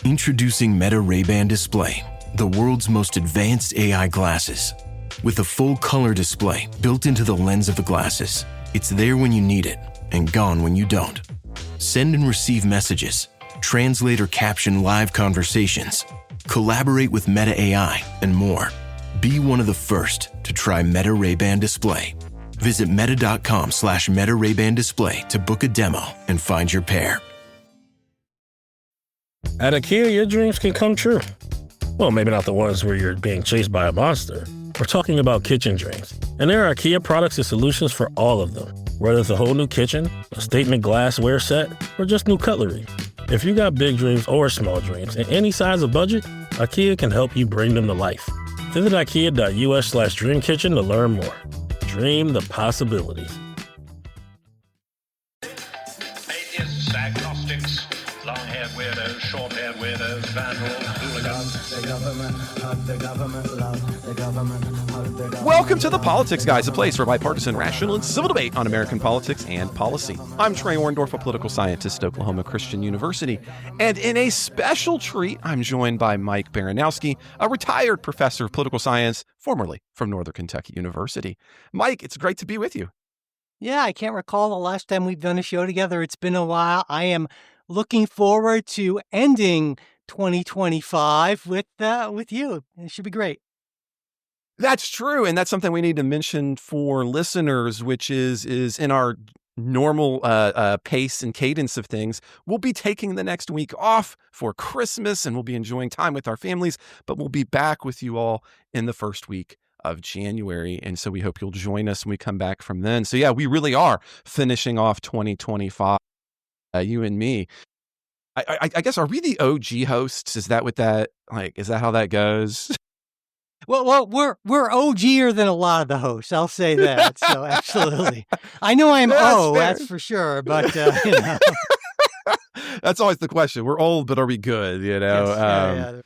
Introducing Meta Ray-Ban Display, the world's most advanced AI glasses. With a full color display built into the lens of the glasses, it's there when you need it and gone when you don't. Send and receive messages, translate or caption live conversations, collaborate with Meta AI, and more. Be one of the first to try Meta Ray-Ban Display. Visit meta.com/Meta Ray-Ban Display to book a demo and find your pair. At IKEA, your dreams can come true. Well, maybe not the ones where you're being chased by a monster. We're talking about kitchen dreams. And there are IKEA products and solutions for all of them. Whether it's a whole new kitchen, a statement glassware set, or just new cutlery. If you got big dreams or small dreams in any size of budget, IKEA can help you bring them to life. Visit IKEA.us/dreamkitchen to learn more. Dream the possibilities. Atheists, agnostics, long-haired weirdos, short-haired weirdos, vandals, hooligans. The government love the government. Welcome to The Politics Guys, a place for bipartisan, rational, and civil debate on American politics and policy. I'm Trey Orndorff, a political scientist at Oklahoma Christian University. And in a special treat, I'm joined by Mike Baranowski, a retired professor of political science, formerly from Northern Kentucky University. Mike, it's great to be with you. Yeah, I can't recall the last time we've done a show together. It's been a while. I am looking forward to ending 2025 with you. It should be great. That's true, and that's something we need to mention for listeners, which is in our normal pace and cadence of things. We'll be taking the next week off for Christmas, and we'll be enjoying time with our families, but we'll be back with you all in the first week of January, and so we hope you'll join us when we come back from then. So yeah, we really are finishing off 2025, you and me. I guess, are we the OG hosts? Is that how that goes? Well, we're OGer than a lot of the hosts. I'll say that. So absolutely, I know I'm that's for sure. But you know, that's always the question. We're old, but are we good? You know. Yes,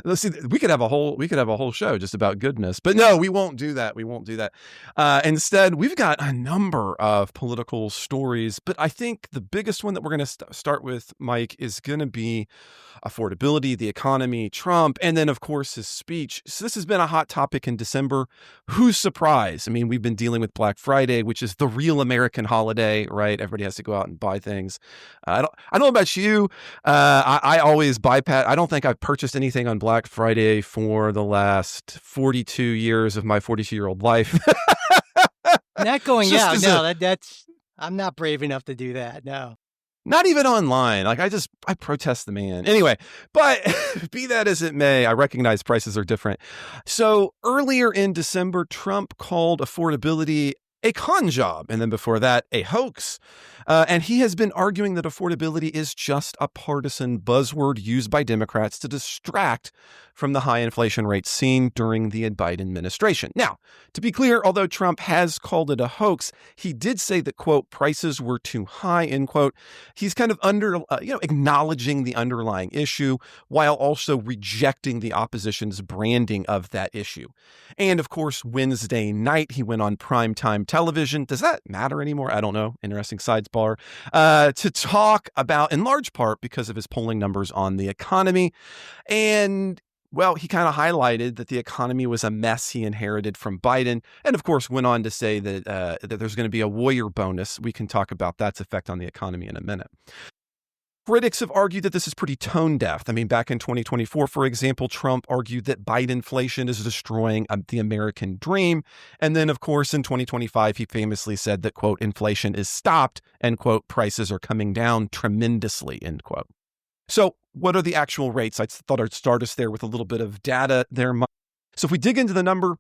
Let's see. We could have a whole show just about goodness, but no, we won't do that. Instead, we've got a number of political stories, but I think the biggest one that we're going to start with, Mike, is going to be affordability, the economy, Trump, and then, of course, his speech. So this has been a hot topic in December. Who's surprised? I mean, we've been dealing with Black Friday, which is the real American holiday, right? Everybody has to go out and buy things. I don't know about you. I always bypass. I don't think I've purchased anything on Black Friday for the last 42 years of my 42-year-old life. Not going out. No, that's. I'm not brave enough to do that. No. Not even online. I protest the man. Anyway, but be that as it may, I recognize prices are different. So earlier in December, Trump called affordability a con job, and then before that, a hoax. And he has been arguing that affordability is just a partisan buzzword used by Democrats to distract from the high inflation rates seen during the Biden administration. Now, to be clear, although Trump has called it a hoax, he did say that, quote, prices were too high, end quote. He's kind of acknowledging the underlying issue while also rejecting the opposition's branding of that issue. And of course, Wednesday night, he went on primetime television. Does that matter anymore? I don't know. Interesting sidebar. To talk about, in large part because of his polling numbers on the economy. And well, he kind of highlighted that the economy was a mess he inherited from Biden, and of course went on to say that there's going to be a warrior bonus. We can talk about that's effect on the economy in a minute. Critics have argued that this is pretty tone deaf. I mean, back in 2024, for example, Trump argued that Bidenflation is destroying the American dream. And then, of course, in 2025, he famously said that, quote, inflation is stopped, end quote, prices are coming down tremendously, end quote. So what are the actual rates? I thought I'd start us there with a little bit of data there. So if we dig into the number,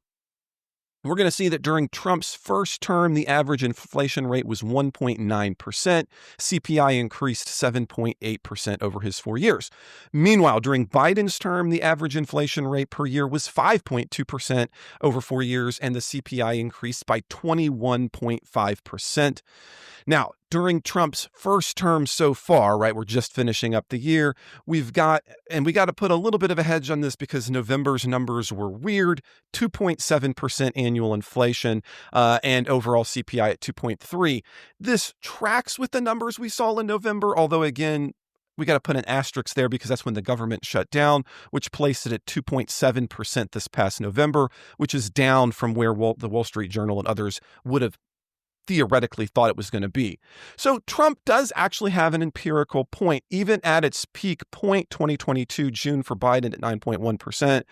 we're going to see that during Trump's first term, the average inflation rate was 1.9%. CPI increased 7.8% over his 4 years. Meanwhile, during Biden's term, the average inflation rate per year was 5.2% over 4 years, and the CPI increased by 21.5%. Now, during Trump's first term so far, right, we're just finishing up the year, we got to put a little bit of a hedge on this because November's numbers were weird, 2.7% annual inflation and overall CPI at 2.3. This tracks with the numbers we saw in November, although again, We got to put an asterisk there because that's when the government shut down, which placed it at 2.7% this past November, which is down from where the Wall Street Journal and others would have theoretically thought it was going to be. So Trump does actually have an empirical point, even at its peak point, 2022 June for Biden at 9.1%,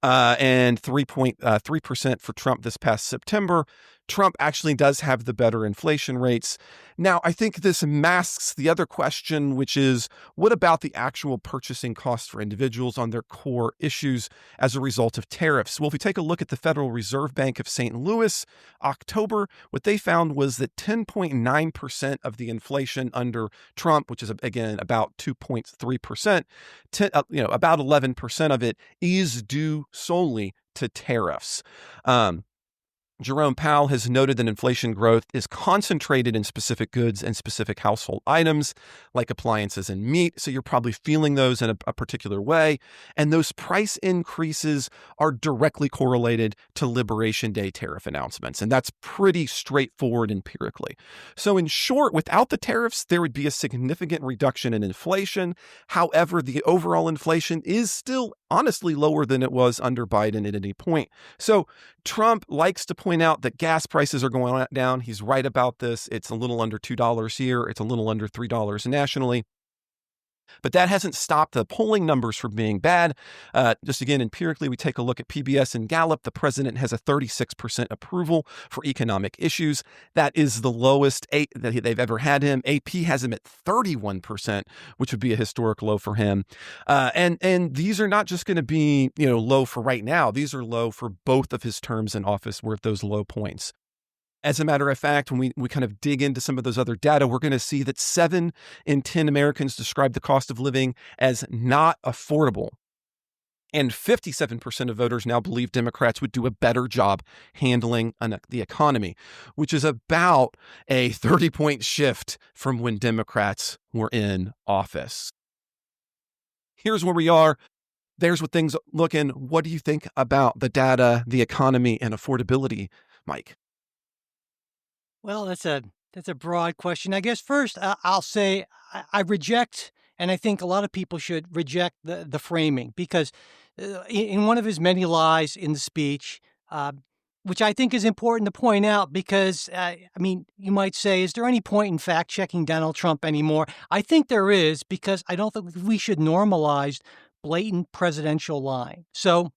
and 3.3% for Trump this past September. Trump actually does have the better inflation rates. Now, I think this masks the other question, which is, what about the actual purchasing costs for individuals on their core issues as a result of tariffs? Well, if we take a look at the Federal Reserve Bank of St. Louis, October, what they found was that 10.9% of the inflation under Trump, which is, again, about 2.3%, about 11% of it is due solely to tariffs. Jerome Powell has noted that inflation growth is concentrated in specific goods and specific household items like appliances and meat. So you're probably feeling those in a particular way. And those price increases are directly correlated to Liberation Day tariff announcements. And that's pretty straightforward empirically. So in short, without the tariffs, there would be a significant reduction in inflation. However, the overall inflation is still honestly lower than it was under Biden at any point. So Trump likes to point out that gas prices are going down. He's right about this. It's a little under $2 here. It's a little under $3 nationally. But that hasn't stopped the polling numbers from being bad. Just again, empirically, we take a look at PBS and Gallup. The president has a 36% approval for economic issues. That is the lowest that they've ever had him. AP has him at 31%, which would be a historic low for him. And these are not just going to be low for right now. These are low for both of his terms in office. We're at those low points. As a matter of fact, when we kind of dig into some of those other data, we're going to see that 7 in 10 Americans describe the cost of living as not affordable. And 57% of voters now believe Democrats would do a better job handling the economy, which is about a 30-point shift from when Democrats were in office. Here's where we are. There's what things looking. What do you think about the data, the economy, and affordability, Mike? Well, that's a broad question. I guess first I'll say I reject, and I think a lot of people should reject the framing, because in one of his many lies in the speech, which I think is important to point out, because you might say, is there any point in fact checking Donald Trump anymore? I think there is, because I don't think we should normalize blatant presidential lying. So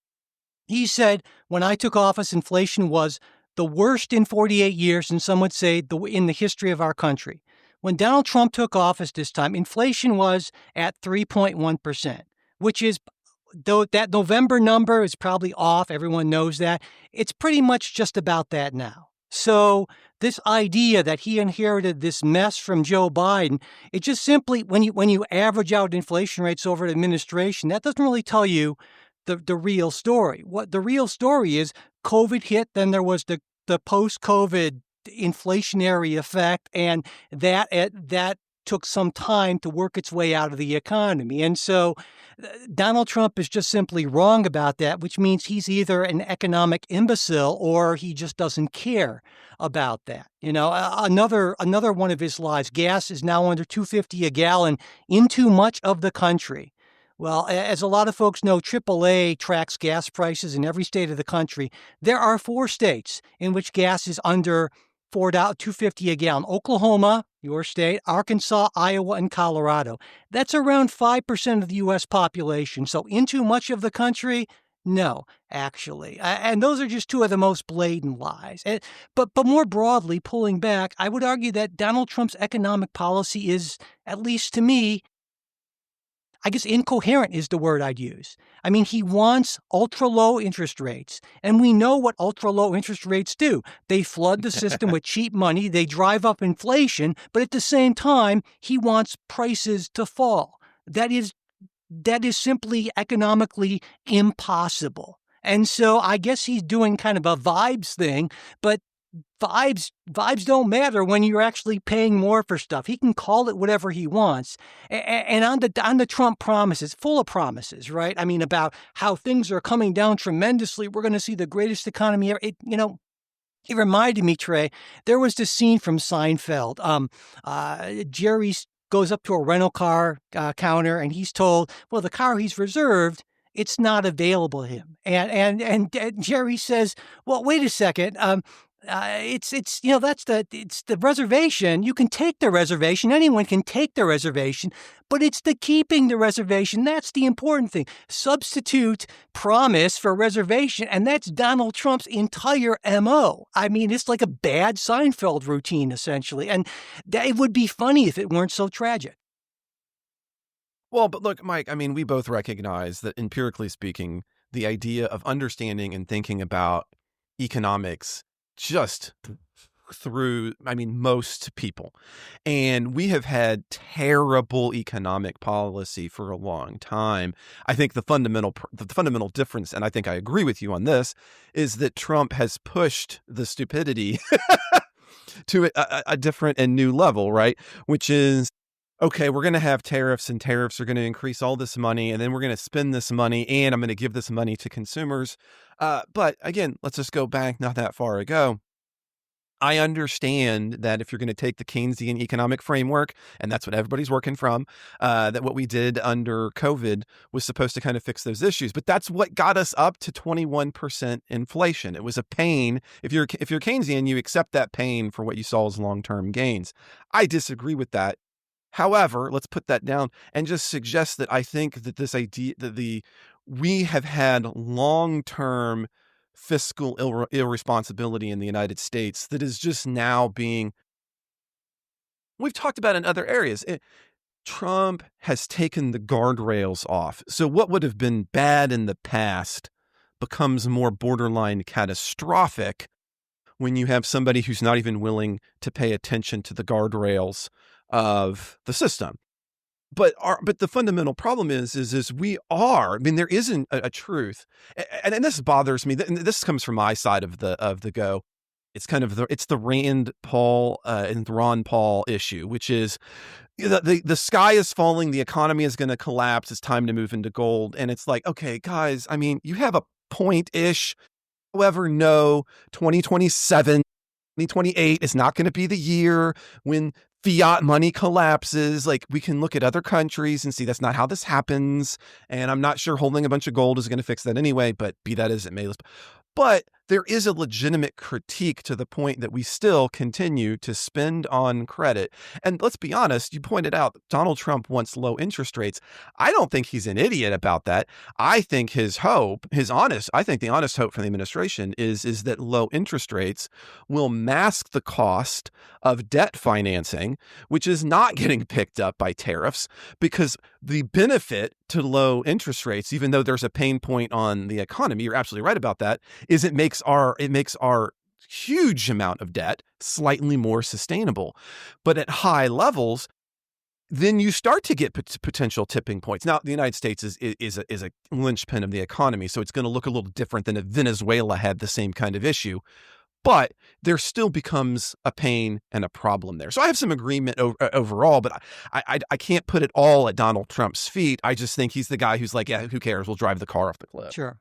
he said, when I took office, inflation was the worst in 48 years, and some would say in the history of our country. When Donald Trump took office this time, inflation was at 3.1%, which is, though that November number is probably off, everyone knows that, it's pretty much just about that now. So this idea that he inherited this mess from Joe Biden, it just simply, when you average out inflation rates over an administration, that doesn't really tell you the real story. What the real story is, COVID hit, then there was the post-COVID inflationary effect, and that took some time to work its way out of the economy. And so Donald Trump is just simply wrong about that, which means he's either an economic imbecile or he just doesn't care about that. Another one of his lies, gas is now under $2.50 a gallon in too much of the country. Well, as a lot of folks know, AAA tracks gas prices in every state of the country. There are 4 states in which gas is under $2.50 a gallon. Oklahoma, your state, Arkansas, Iowa, and Colorado. That's around 5% of the U.S. population. So in too much of the country? No, actually. And those are just 2 of the most blatant lies. But more broadly, pulling back, I would argue that Donald Trump's economic policy is, at least to me, I guess incoherent is the word I'd use. I mean, he wants ultra-low interest rates, and we know what ultra-low interest rates do. They flood the system with cheap money, they drive up inflation, but at the same time, he wants prices to fall. That is simply economically impossible. And so I guess he's doing kind of a vibes thing, but vibes don't matter when you're actually paying more for stuff. He can call it whatever he wants. And on the Trump promises, full of promises, right? I mean, about how things are coming down tremendously. We're going to see the greatest economy ever. It reminded me, Trey, there was this scene from Seinfeld. Jerry's goes up to a rental car counter and he's told, well, the car he's reserved, it's not available to him. And Jerry says, well, wait a second. It's the reservation. You can take the reservation. Anyone can take the reservation, but it's the keeping the reservation. That's the important thing. Substitute promise for reservation. And that's Donald Trump's entire MO. I mean, it's like a bad Seinfeld routine, essentially. And it would be funny if it weren't so tragic. Well, but look, Mike, I mean, we both recognize that empirically speaking, the idea of understanding and thinking about economics just through, I mean, most people. And we have had terrible economic policy for a long time. I think the fundamental difference, and I think I agree with you on this, is that Trump has pushed the stupidity to a different and new level, right? Which is, okay, we're going to have tariffs and tariffs are going to increase all this money and then we're going to spend this money and I'm going to give this money to consumers. But again, let's just go back not that far ago. I understand that if you're going to take the Keynesian economic framework, and that's what everybody's working from, that what we did under COVID was supposed to kind of fix those issues. But that's what got us up to 21% inflation. It was a pain. If you're Keynesian, you accept that pain for what you saw as long-term gains. I disagree with that. However, let's put that down and just suggest that I think that this idea that we have had long-term fiscal irresponsibility in the United States that is just now we've talked about in other areas. Trump has taken the guardrails off. So what would have been bad in the past becomes more borderline catastrophic when you have somebody who's not even willing to pay attention to the guardrails of the system. But the fundamental problem is we are, I mean, there isn't a truth. And this bothers me. And this comes from my side of the go. It's kind of it's the Rand Paul and Ron Paul issue, which is the sky is falling. The economy is going to collapse. It's time to move into gold. And it's like, okay, guys, I mean, you have a point-ish. However, no, 2027, 2028 is not going to be the year when fiat money collapses. Like, we can look at other countries and see that's not how this happens. And I'm not sure holding a bunch of gold is going to fix that anyway, but be that as it may. But there is a legitimate critique to the point that we still continue to spend on credit. And let's be honest, you pointed out Donald Trump wants low interest rates. I don't think he's an idiot about that. I think the honest hope from the administration is that low interest rates will mask the cost of debt financing, which is not getting picked up by tariffs, because the benefit to low interest rates, even though there's a pain point on the economy, you're absolutely right about that, is it makes our huge amount of debt slightly more sustainable. But at high levels, then you start to get potential tipping points. Now, the United States is a linchpin of the economy, so it's going to look a little different than if Venezuela had the same kind of issue. But there still becomes a pain and a problem there. So I have some agreement overall, but I can't put it all at Donald Trump's feet. I just think he's the guy who's like, yeah, who cares? We'll drive the car off the cliff. Sure.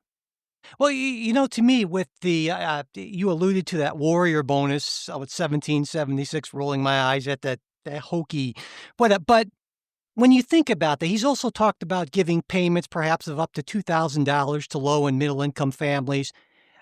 Well, to me, with you alluded to that warrior bonus with 1776, rolling my eyes at that hokey. But when you think about that, he's also talked about giving payments perhaps of up to $2,000 to low and middle income families.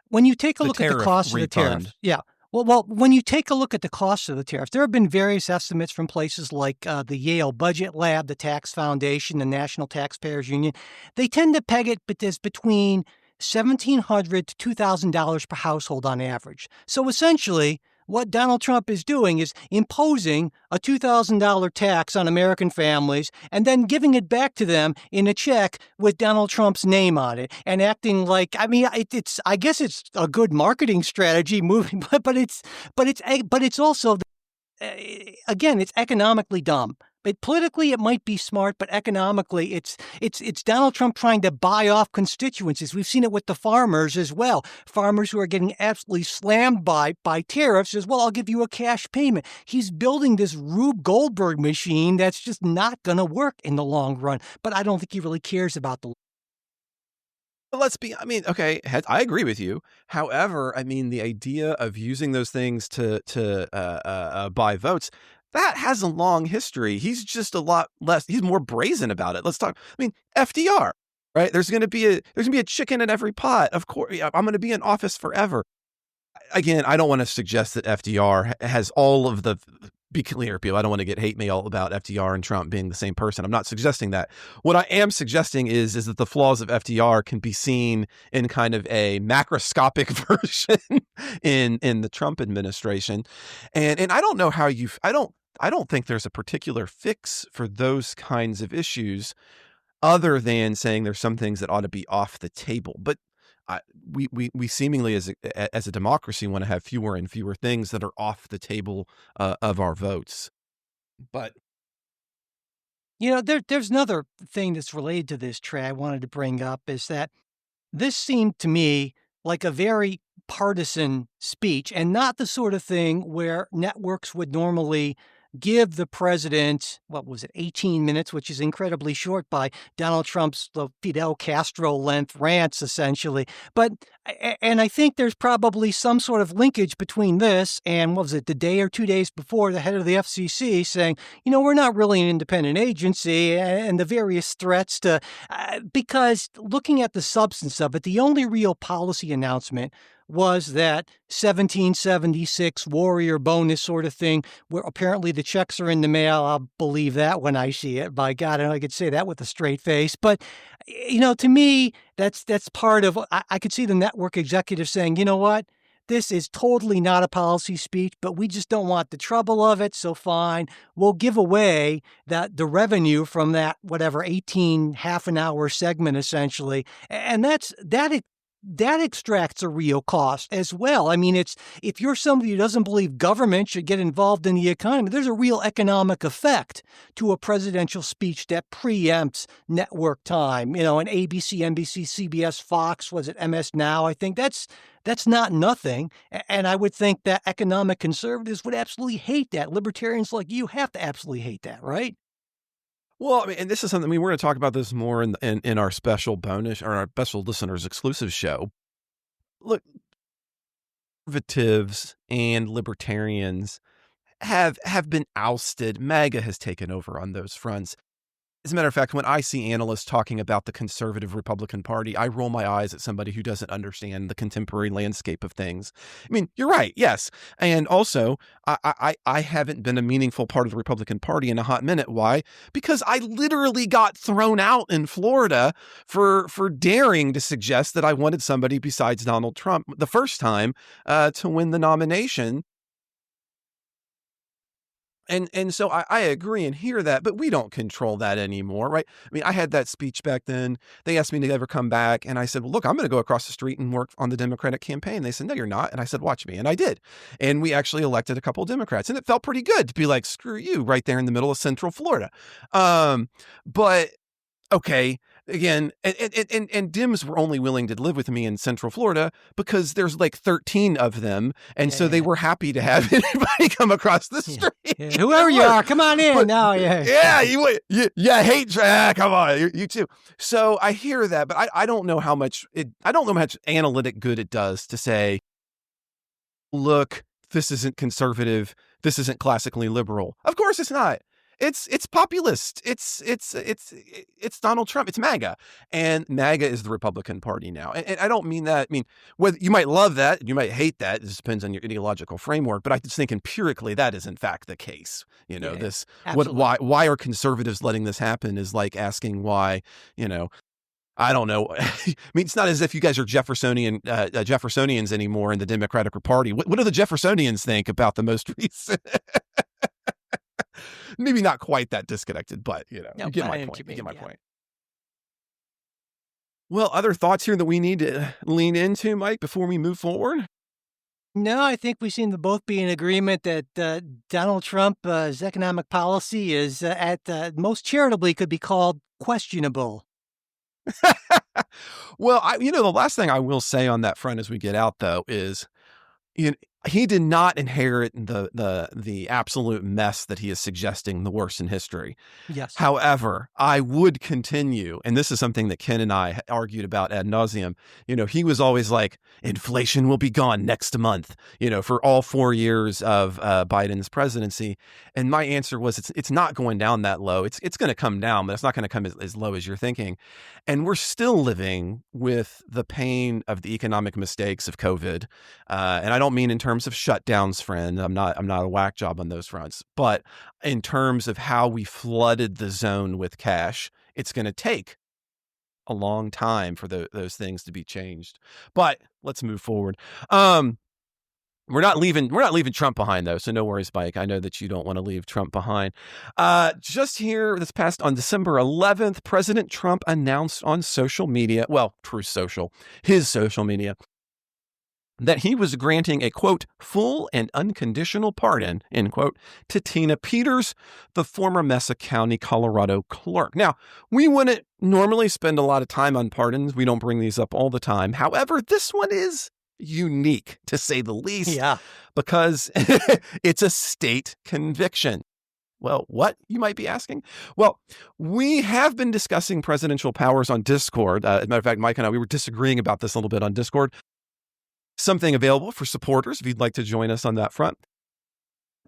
When you take a look at the cost of the tariff, yeah. Well, when you take a look at the cost of the tariffs, there have been various estimates from places like the Yale Budget Lab, the Tax Foundation, the National Taxpayers Union. They tend to peg it as between $1,700 to $2,000 per household on average. So essentially, what Donald Trump is doing is imposing a $2,000 tax on American families and then giving it back to them in a check with Donald Trump's name on it and acting like, I mean, I guess it's a good marketing strategy moving, but it's also, again, it's economically dumb. But politically, it might be smart, but economically, it's Donald Trump trying to buy off constituencies. We've seen it with the farmers as well. Farmers who are getting absolutely slammed by tariffs as well. I'll give you a cash payment. He's building this Rube Goldberg machine that's just not going to work in the long run. But I don't think he really cares about the. Okay, I agree with you. However, I mean, the idea of using those things to buy votes, That has a long history. He's just a lot less. He's more brazen about it. Let's talk. I mean, FDR, right? There's going to be a chicken in every pot. Of course, I'm going to be in office forever. Again, I don't want to suggest that FDR has all of the. Be clear, people. I don't want to get hate mail about FDR and Trump being the same person. I'm not suggesting that. What I am suggesting is that the flaws of FDR can be seen in kind of a macroscopic version in the Trump administration, and I don't know how I don't think there's a particular fix for those kinds of issues other than saying there's some things that ought to be off the table. But we seemingly as a democracy want to have fewer and fewer things that are off the table of our votes. But there's another thing that's related to this, Trey, I wanted to bring up is that this seemed to me like a very partisan speech and not the sort of thing where networks would normally give the president, 18 minutes, which is incredibly short by Donald Trump's Fidel Castro length rants, essentially. And I think there's probably some sort of linkage between this and, the day or 2 days before, the head of the FCC saying, we're not really an independent agency, and the various threats to, because looking at the substance of it, the only real policy announcement was that 1776 warrior bonus sort of thing, where apparently the checks are in the mail. I'll believe that when I see it. By God, I know I could say that with a straight face. But, to me, that's part of, I could see the network executive saying, you know what? This is totally not a policy speech, but we just don't want the trouble of it. So fine, we'll give away the revenue from that, 18 half an hour segment, essentially. And that extracts a real cost as well. I mean, if you're somebody who doesn't believe government should get involved in the economy, there's a real economic effect to a presidential speech that preempts network time. An ABC, NBC, CBS, Fox, was it MS Now? I think that's not nothing. And I would think that economic conservatives would absolutely hate that. Libertarians like you have to absolutely hate that, right? well, I mean, and this is something we're going to talk about this more in our special bonus or our special listeners exclusive show. Look, conservatives and libertarians have been ousted. MAGA has taken over on those fronts. As a matter of fact, when I see analysts talking about the conservative Republican Party, I roll my eyes at somebody who doesn't understand the contemporary landscape of things. I mean, you're right, yes. And also, I haven't been a meaningful part of the Republican Party in a hot minute. Why? Because I literally got thrown out in Florida for daring to suggest that I wanted somebody besides Donald Trump the first time to win the nomination. And so I agree and hear that, but we don't control that anymore, right? I mean, I had that speech back then. They asked me to ever come back. And I said, well, look, I'm going to go across the street and work on the Democratic campaign. They said, no, you're not. And I said, watch me. And I did. And we actually elected a couple of Democrats. And it felt pretty good to be like, screw you, right there in the middle of Central Florida. But okay, again, and Dems were only willing to live with me in Central Florida because there's like 13 of them. And so they were happy to have anybody come across the street. Yeah. Whoever you are, come on in. But, now. Yeah, you hate come on, you too. So I hear that, but I don't know how much analytic good it does to say, look, this isn't conservative. This isn't classically liberal. Of course it's not. It's populist. It's Donald Trump. It's MAGA, and MAGA is the Republican Party now. And I don't mean that. I mean, whether you might love that, you might hate that. It just depends on your ideological framework. But I just think empirically that is in fact the case. Why are conservatives letting this happen is like asking why. I don't know. I mean, it's not as if you guys are Jeffersonians anymore in the Democratic Party. What do the Jeffersonians think about the most recent? Maybe not quite that disconnected, but you get my point. You get my point. Well, other thoughts here that we need to lean into, Mike, before we move forward? No, I think we seem to both be in agreement that Donald Trump's economic policy is at most charitably could be called questionable. Well, the last thing I will say on that front as we get out, though, is he did not inherit the absolute mess that he is suggesting, the worst in history. Yes. However, I would continue, and this is something that Ken and I argued about ad nauseum. He was always like, inflation will be gone next month, for all 4 years of Biden's presidency. And my answer was, it's not going down that low. It's going to come down, but it's not going to come as low as you're thinking. And we're still living with the pain of the economic mistakes of COVID. And I don't mean in terms of shutdowns, friend. I'm not a whack job on those fronts. But in terms of how we flooded the zone with cash, it's going to take a long time for those things to be changed. But let's move forward. We're not leaving Trump behind, though, so no worries, Mike. I know that you don't want to leave Trump behind. Just here, on December 11th, President Trump announced on social media, his social media, that he was granting a, quote, full and unconditional pardon, end quote, to Tina Peters, the former Mesa County, Colorado clerk. Now, we wouldn't normally spend a lot of time on pardons. We don't bring these up all the time. However, this one is unique, to say the least, because it's a state conviction. Well, what, you might be asking? Well, we have been discussing presidential powers on Discord. As a matter of fact, Mike and I, we were disagreeing about this a little bit on Discord. Something available for supporters if you'd like to join us on that front.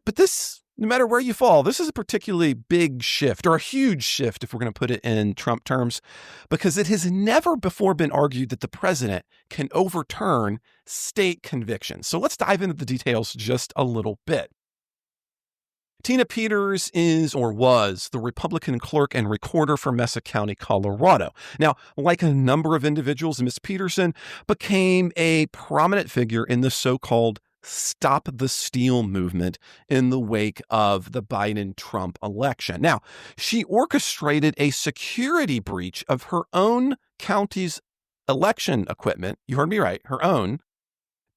But this, no matter where you fall, this is a particularly big shift, or a huge shift if we're going to put it in Trump terms, because it has never before been argued that the president can overturn state convictions. So let's dive into the details just a little bit. Tina Peters is, or was, the Republican clerk and recorder for Mesa County, Colorado. Now, like a number of individuals, Ms. Peterson became a prominent figure in the so-called Stop the Steal movement in the wake of the Biden-Trump election. Now, she orchestrated a security breach of her own county's election equipment. You heard me right, her own.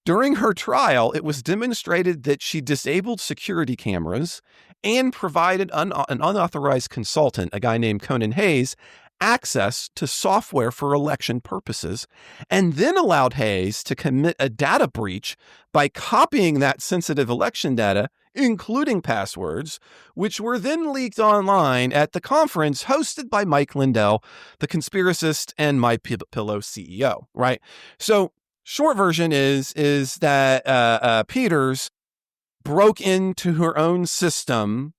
During her trial, it was demonstrated that she disabled security cameras and provided an unauthorized consultant, a guy named Conan Hayes, access to software for election purposes, and then allowed Hayes to commit a data breach by copying that sensitive election data, including passwords, which were then leaked online at the conference hosted by Mike Lindell, the conspiracist and MyPillow CEO, right? So, short version is that Peters broke into her own system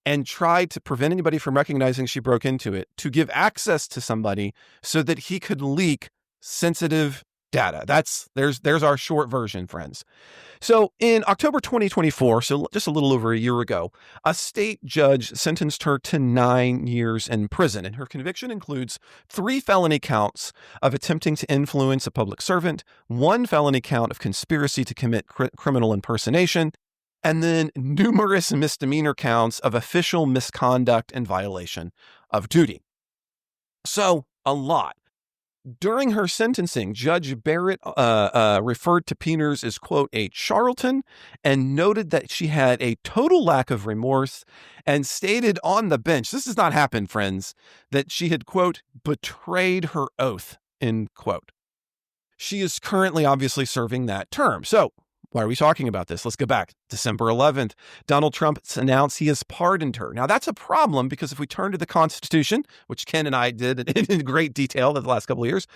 and tried to prevent anybody from recognizing she broke into it to give access to somebody so that he could leak sensitive data. There's our short version, friends. So in October 2024, so just a little over a year ago, a state judge sentenced her to 9 years in prison, and her conviction includes 3 felony counts of attempting to influence a public servant, 1 felony count of conspiracy to commit criminal impersonation, and then numerous misdemeanor counts of official misconduct and violation of duty. So a lot. During her sentencing, Judge Barrett referred to Peters as, quote, a charlatan, and noted that she had a total lack of remorse, and stated on the bench, this does not happen, friends, that she had, quote, betrayed her oath, end quote. She is currently obviously serving that term. So why are we talking about this? Let's go back. December 11th, Donald Trump announced he has pardoned her. Now, that's a problem because if we turn to the Constitution, which Ken and I did in great detail the last couple of years,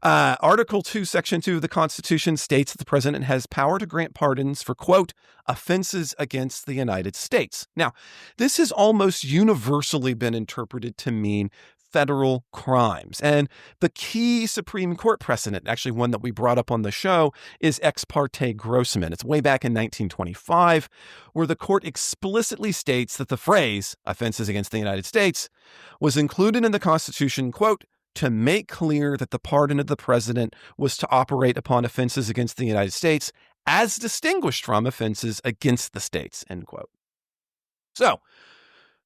Article 2, Section 2 of the Constitution states that the president has power to grant pardons for, quote, offenses against the United States. Now, this has almost universally been interpreted to mean federal crimes. And the key Supreme Court precedent, actually one that we brought up on the show, is Ex parte Grossman. It's way back in 1925, where the court explicitly states that the phrase offenses against the United States was included in the Constitution, quote, to make clear that the pardon of the president was to operate upon offenses against the United States as distinguished from offenses against the states, end quote. So,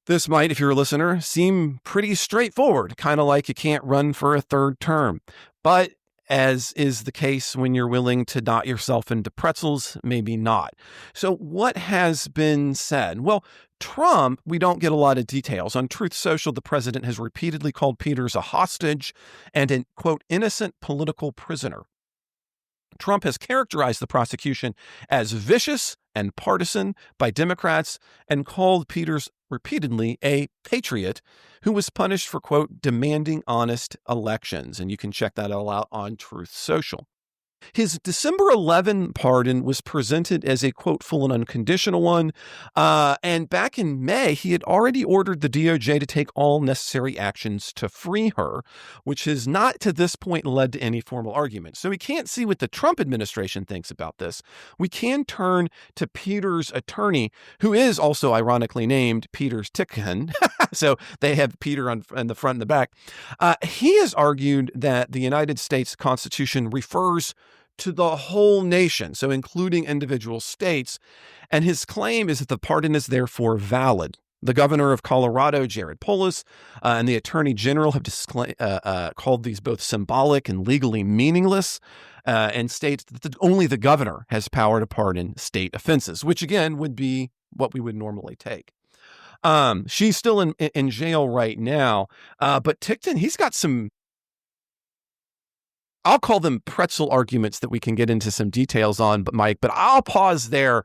this might, if you're a listener, seem pretty straightforward, kind of like you can't run for a third term. But as is the case when you're willing to knot yourself into pretzels, maybe not. So what has been said? Well, Trump, we don't get a lot of details. On Truth Social, the president has repeatedly called Peters a hostage and an, quote, innocent political prisoner. Trump has characterized the prosecution as vicious and partisan by Democrats and called Peters repeatedly a patriot who was punished for, quote, demanding honest elections. And you can check that all out on Truth Social. His December 11 pardon was presented as a, quote, full and unconditional one. And back in May, he had already ordered the DOJ to take all necessary actions to free her, which has not to this point led to any formal argument. So we can't see what the Trump administration thinks about this. We can turn to Peter's attorney, who is also ironically named Peter's Tickhan. So they have Peter on the front and the back. He has argued that the United States Constitution refers to the whole nation, so including individual states, and his claim is that the pardon is therefore valid. The governor of Colorado, Jared Polis, and the attorney general have called these both symbolic and legally meaningless, and states that only the governor has power to pardon state offenses, which again would be what we would normally take. She's still in jail right now, but Tickton, he's got some, I'll call them pretzel arguments that we can get into some details on, but I'll pause there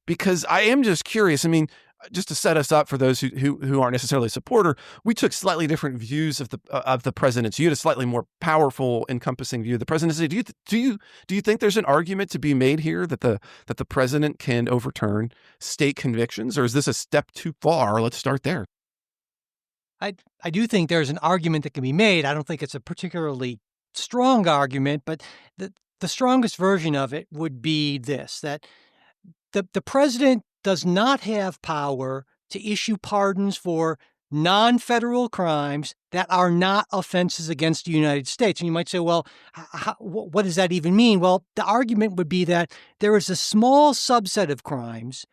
because I am just curious. I mean, just to set us up for those who aren't necessarily a supporter, we took slightly different views of the president's. You had a slightly more powerful, encompassing view of the presidency. Do you think there's an argument to be made here that the president can overturn state convictions, or is this a step too far? Let's start there. I do think there's an argument that can be made. I don't think it's a particularly strong argument, but the strongest version of it would be this, that the president does not have power to issue pardons for non-federal crimes that are not offenses against the United States. And you might say, well, what does that even mean? Well, the argument would be that there is a small subset of crimes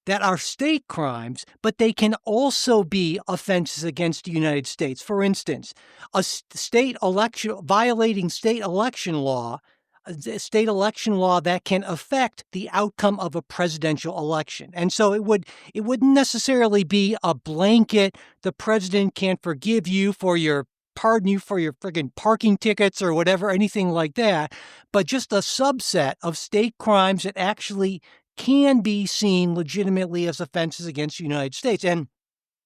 that are state crimes, but they can also be offenses against the United States. For instance, a state election, violating state election law that can affect the outcome of a presidential election. And so it wouldn't necessarily be a blanket, the president can't pardon you for your friggin' parking tickets or whatever, anything like that, but just a subset of state crimes that actually can be seen legitimately as offenses against the United States. And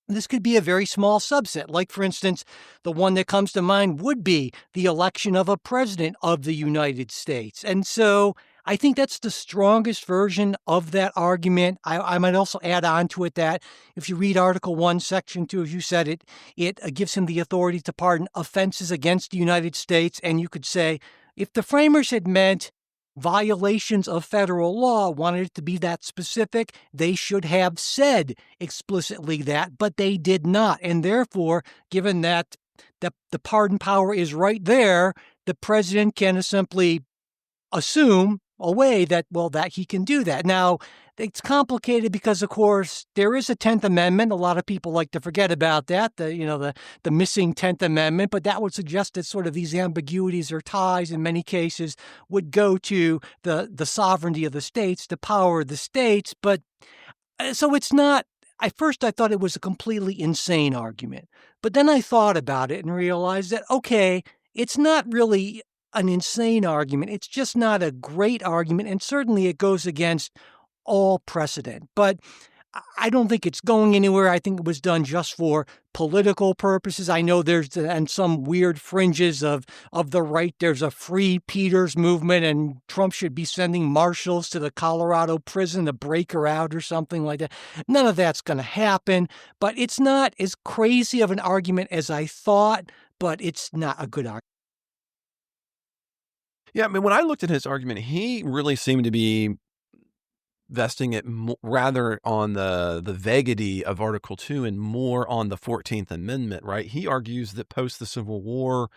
this could be a very small subset. Like, for instance, the one that comes to mind would be the election of a president of the United States. And so I think that's the strongest version of that argument. I might also add on to it that if you read Article 1, Section 2, as you said, it gives him the authority to pardon offenses against the United States. And you could say, if the framers had meant violations of federal law, wanted it to be that specific, they should have said explicitly that, but they did not. And therefore, given that the pardon power is right there, the president can simply assume away that he can do that. Now, it's complicated because, of course, there is a 10th Amendment. A lot of people like to forget about that, the missing 10th Amendment, but that would suggest that sort of these ambiguities or ties in many cases would go to the sovereignty of the states, the power of the states. But so it's not, at first I thought it was a completely insane argument, but then I thought about it and realized that, okay, it's not really an insane argument. It's just not a great argument, and certainly it goes against all precedent. But I don't think it's going anywhere. I think it was done just for political purposes. I know there's and some weird fringes of the right. There's a Free Peters movement, and Trump should be sending marshals to the Colorado prison to break her out or something like that. None of that's going to happen. But it's not as crazy of an argument as I thought, but it's not a good argument. Yeah, I mean, when I looked at his argument, he really seemed to be vesting it rather on the vaguity of Article 2 and more on the 14th Amendment, right? He argues that post the Civil War,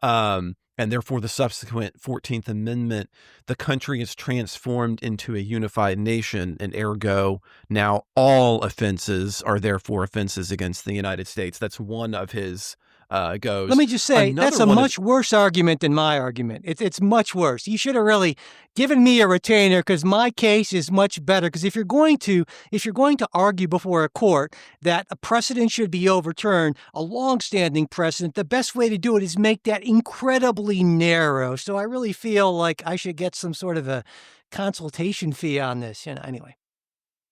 and therefore the subsequent 14th Amendment, the country is transformed into a unified nation, and ergo, now all offenses are therefore offenses against the United States. That's one of his goes. Let me just say, Another that's a one of- much worse argument than my argument. It's much worse. You should have really given me a retainer because my case is much better. Because if you're going to argue before a court that a precedent should be overturned, a longstanding precedent, the best way to do it is make that incredibly narrow. So I really feel like I should get some sort of a consultation fee on this. Anyway.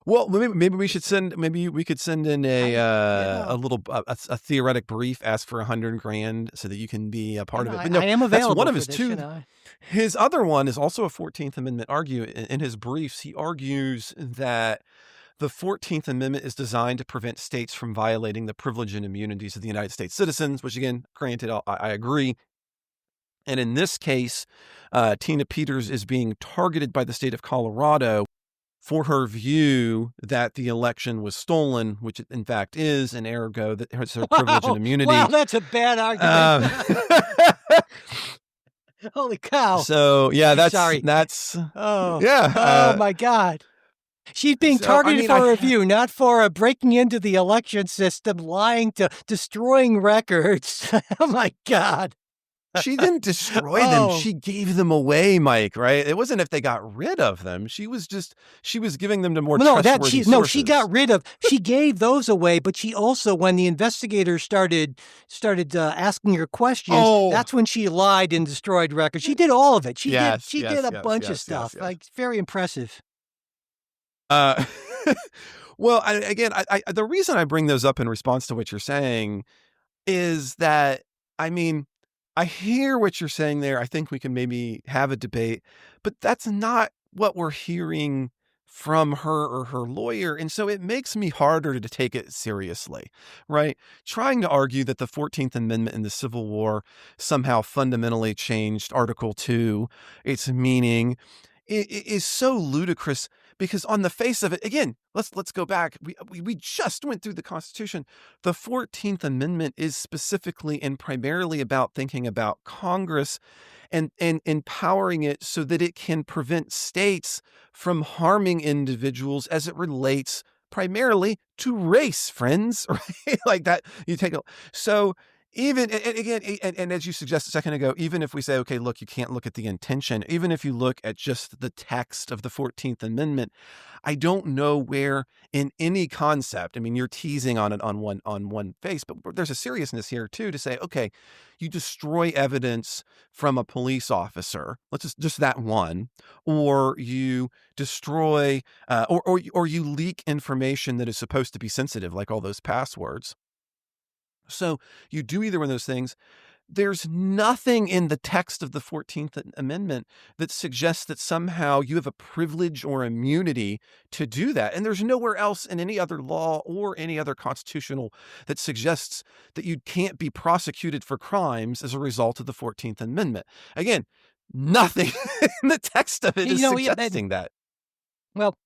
Well, maybe we should send. Maybe we could send in a little a theoretic brief, ask for $100,000 so that you can be a part of it. But no, I am available. That's one of his this, two. His other one is also a 14th Amendment argument. In his briefs, he argues that the 14th Amendment is designed to prevent states from violating the privilege and immunities of the United States citizens. Which, again, granted, I agree. And in this case, Tina Peters is being targeted by the state of Colorado for her view that the election was stolen, which it in fact is, and ergo that it's her privilege and immunity. Wow, that's a bad argument. Holy cow! So yeah, that's oh yeah. Oh my God, she's being targeted for her view, not for breaking into the election system, lying to destroying records. Oh my God. She didn't destroy them. She gave them away, Mike, right? It wasn't if they got rid of them. She was giving them to more trustworthy sources. She got rid of, she gave those away, but she also, when the investigators started asking her questions, that's when she lied and destroyed records. She did all of it. She did a bunch of stuff. Like, very impressive. Well, the reason I bring those up in response to what you're saying is that, I mean, I hear what you're saying there. I think we can maybe have a debate, but that's not what we're hearing from her or her lawyer. And so it makes me harder to take it seriously, right? Trying to argue that the 14th Amendment in the Civil War somehow fundamentally changed Article 2, its meaning, is so ludicrous. Because on the face of it, again, let's go back. We just went through the Constitution. The 14th Amendment is specifically and primarily about thinking about Congress and empowering it so that it can prevent states from harming individuals as it relates primarily to race, friends, right? Like that. So even, and again, and as you suggested a second ago, even if we say, okay, look, you can't look at the intention, even if you look at just the text of the 14th Amendment, I don't know where in any concept, I mean, you're teasing on it on one face, but there's a seriousness here too, to say, okay, you destroy evidence from a police officer, let's just that one, or you destroy, or you leak information that is supposed to be sensitive, like all those passwords. So you do either one of those things. There's nothing in the text of the 14th Amendment that suggests that somehow you have a privilege or immunity to do that. And there's nowhere else in any other law or any other constitutional that suggests that you can't be prosecuted for crimes as a result of the 14th Amendment. Again, nothing in the text of it is suggesting that. Well,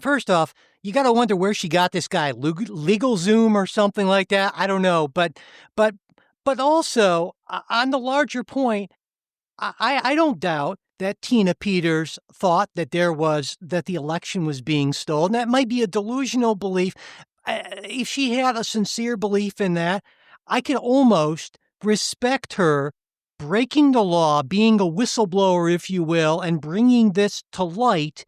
first off, you got to wonder where she got this guy, LegalZoom or something like that. I don't know, but also on the larger point, I don't doubt that Tina Peters thought that the election was being stolen. That might be a delusional belief. If she had a sincere belief in that, I could almost respect her breaking the law, being a whistleblower, if you will, and bringing this to light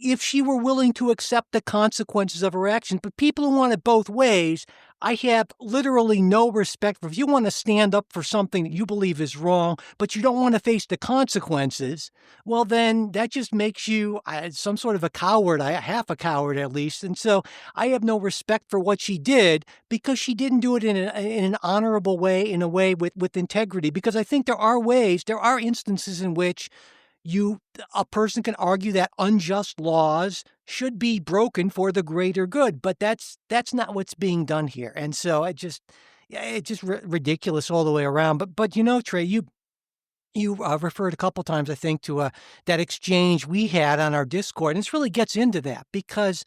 if she were willing to accept the consequences of her actions. But people who want it both ways, I have literally no respect for. If you want to stand up for something that you believe is wrong, but you don't want to face the consequences, well, then that just makes you some sort of a coward, half a coward at least. And so I have no respect for what she did because she didn't do it in an honorable way, in a way with integrity. Because I think there are instances in which a person can argue that unjust laws should be broken for the greater good, but that's not what's being done here. And so it's just ridiculous all the way around. But Trey, you referred a couple times, I think, to that exchange we had on our Discord, and this really gets into that because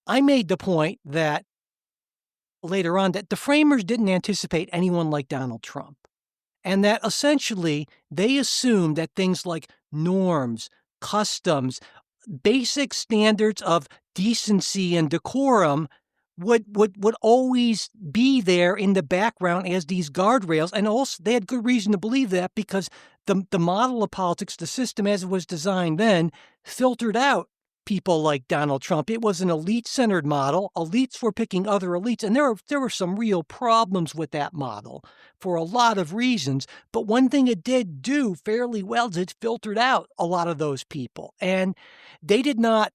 I made the point that later on that the framers didn't anticipate anyone like Donald Trump. And that essentially they assumed that things like norms, customs, basic standards of decency and decorum would always be there in the background as these guardrails. And also they had good reason to believe that because the model of politics, the system as it was designed then, filtered out people like Donald Trump. It was an elite-centered model. Elites were picking other elites, and there were some real problems with that model for a lot of reasons. But one thing it did do fairly well is it filtered out a lot of those people. And they did not,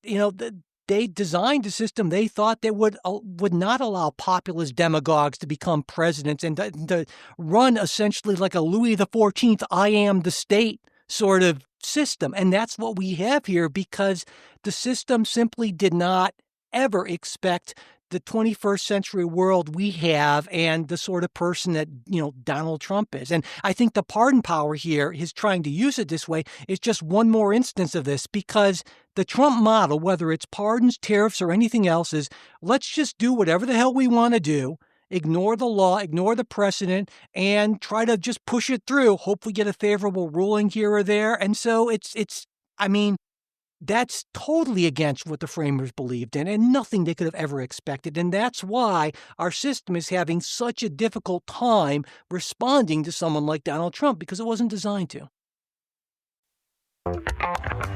they designed a system they thought that would not allow populist demagogues to become presidents and to run essentially like a Louis XIV, I am the state sort of system. And that's what we have here because the system simply did not ever expect the 21st century world we have and the sort of person that, Donald Trump is. And I think the pardon power here, his trying to use it this way, is just one more instance of this because the Trump model, whether it's pardons, tariffs, or anything else, is let's just do whatever the hell we want to do, ignore the law, ignore the precedent, and try to just push it through. Hope we get a favorable ruling here or there. And so that's totally against what the framers believed in and nothing they could have ever expected. And that's why our system is having such a difficult time responding to someone like Donald Trump because it wasn't designed to.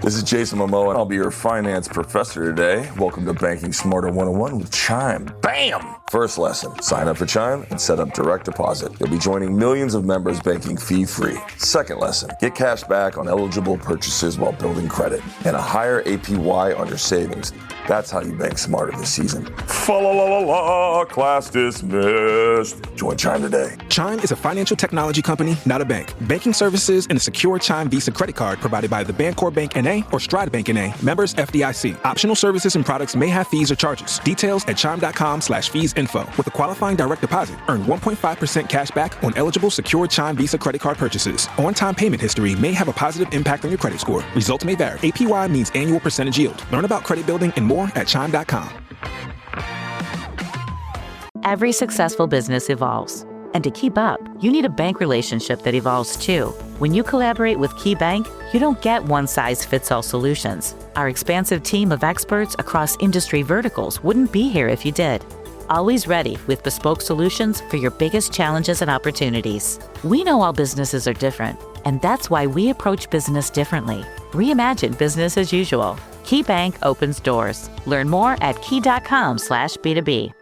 This is Jason Momoa, and I'll be your finance professor today. Welcome to Banking Smarter 101 with Chime. Bam! First lesson, sign up for Chime and set up direct deposit. You'll be joining millions of members banking fee-free. Second lesson, get cash back on eligible purchases while building credit and a higher APY on your savings. That's how you bank smarter this season. Fa-la-la-la-la, class dismissed. Join Chime today. Chime is a financial technology company, not a bank. Banking services and a secure Chime Visa credit card provided by the Bancorp Bank N.A. or Stride Bank N.A. Members FDIC. Optional services and products may have fees or charges. Details at chime.com/fees-info. With a qualifying direct deposit, earn 1.5% cash back on eligible secure Chime Visa credit card purchases. On-time payment history may have a positive impact on your credit score. Results may vary. APY means annual percentage yield. Learn about credit building and more at chime.com. Every successful business evolves. And to keep up, you need a bank relationship that evolves too. When you collaborate with KeyBank, you don't get one-size-fits-all solutions. Our expansive team of experts across industry verticals wouldn't be here if you did. Always ready with bespoke solutions for your biggest challenges and opportunities. We know all businesses are different, and that's why we approach business differently. Reimagine business as usual. KeyBank opens doors. Learn more at key.com/B2B.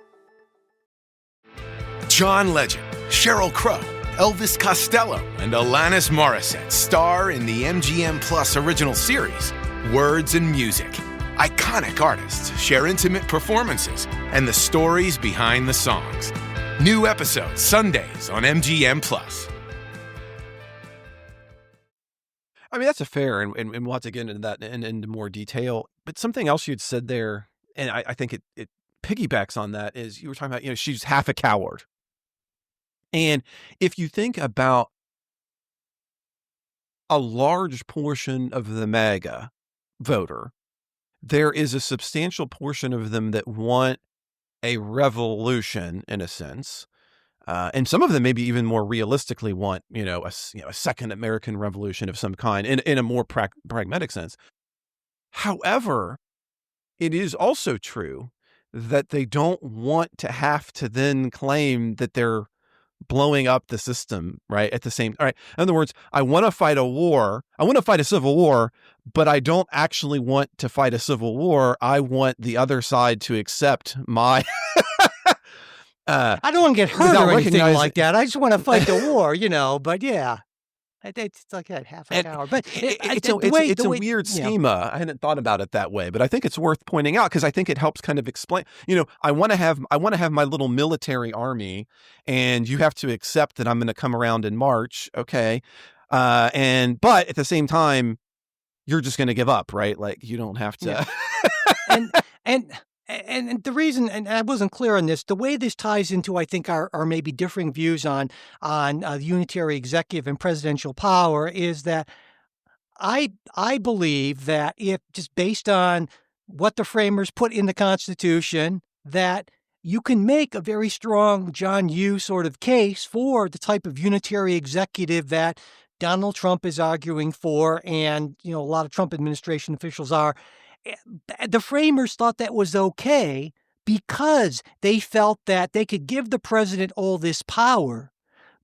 John Legend, Sheryl Crow, Elvis Costello, and Alanis Morissette star in the MGM Plus original series, Words and Music. Iconic artists share intimate performances and the stories behind the songs. New episodes Sundays on MGM Plus. I mean, that's a fair, and we'll have to get into that into more detail. But something else you'd said there, and I think it piggybacks on that, is you were talking about, she's half a coward. And if you think about a large portion of the MAGA voter, there is a substantial portion of them that want a revolution, in a sense. And some of them maybe even more realistically want, a second American Revolution of some kind in a more pragmatic sense. However, it is also true that they don't want to have to then claim that they're blowing up the system, right? At the same, all right. In other words, I want to fight a war. I want to fight a civil war, but I don't actually want to fight a civil war. I want the other side to accept my. I don't want to get hurt or anything like that. I just want to fight the war, but yeah. It's like that half an hour. But it's a weird schema. I hadn't thought about it that way, but I think it's worth pointing out because I think it helps kind of explain, I want to have my little military army, and you have to accept that I'm going to come around in March. Okay. But at the same time, you're just going to give up, right? Like you don't have to. Yeah. And the reason, and I wasn't clear on this, the way this ties into, I think, our maybe differing views on unitary executive and presidential power is that I believe that if just based on what the framers put in the Constitution, that you can make a very strong John Yoo sort of case for the type of unitary executive that Donald Trump is arguing for, and a lot of Trump administration officials are. The framers thought that was okay because they felt that they could give the president all this power,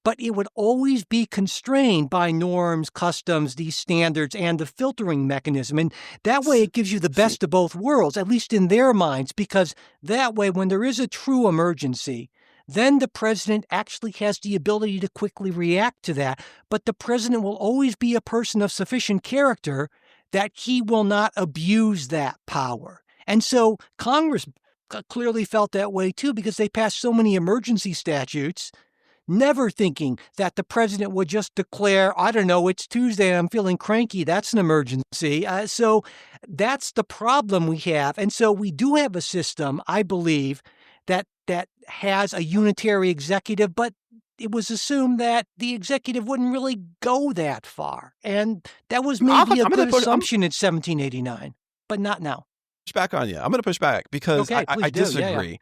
but it would always be constrained by norms, customs, these standards, and the filtering mechanism. And that way it gives you the best of both worlds, at least in their minds, because that way, when there is a true emergency, then the president actually has the ability to quickly react to that. But the president will always be a person of sufficient character that he will not abuse that power. And so Congress clearly felt that way too, because they passed so many emergency statutes, never thinking that the president would just declare, I don't know, it's Tuesday and I'm feeling cranky. That's an emergency. So that's the problem we have. And so we do have a system, I believe, that has a unitary executive, but it was assumed that the executive wouldn't really go that far. And that was maybe a good assumption in 1789, but not now. Push back on you. I'm going to push back because I disagree. Yeah.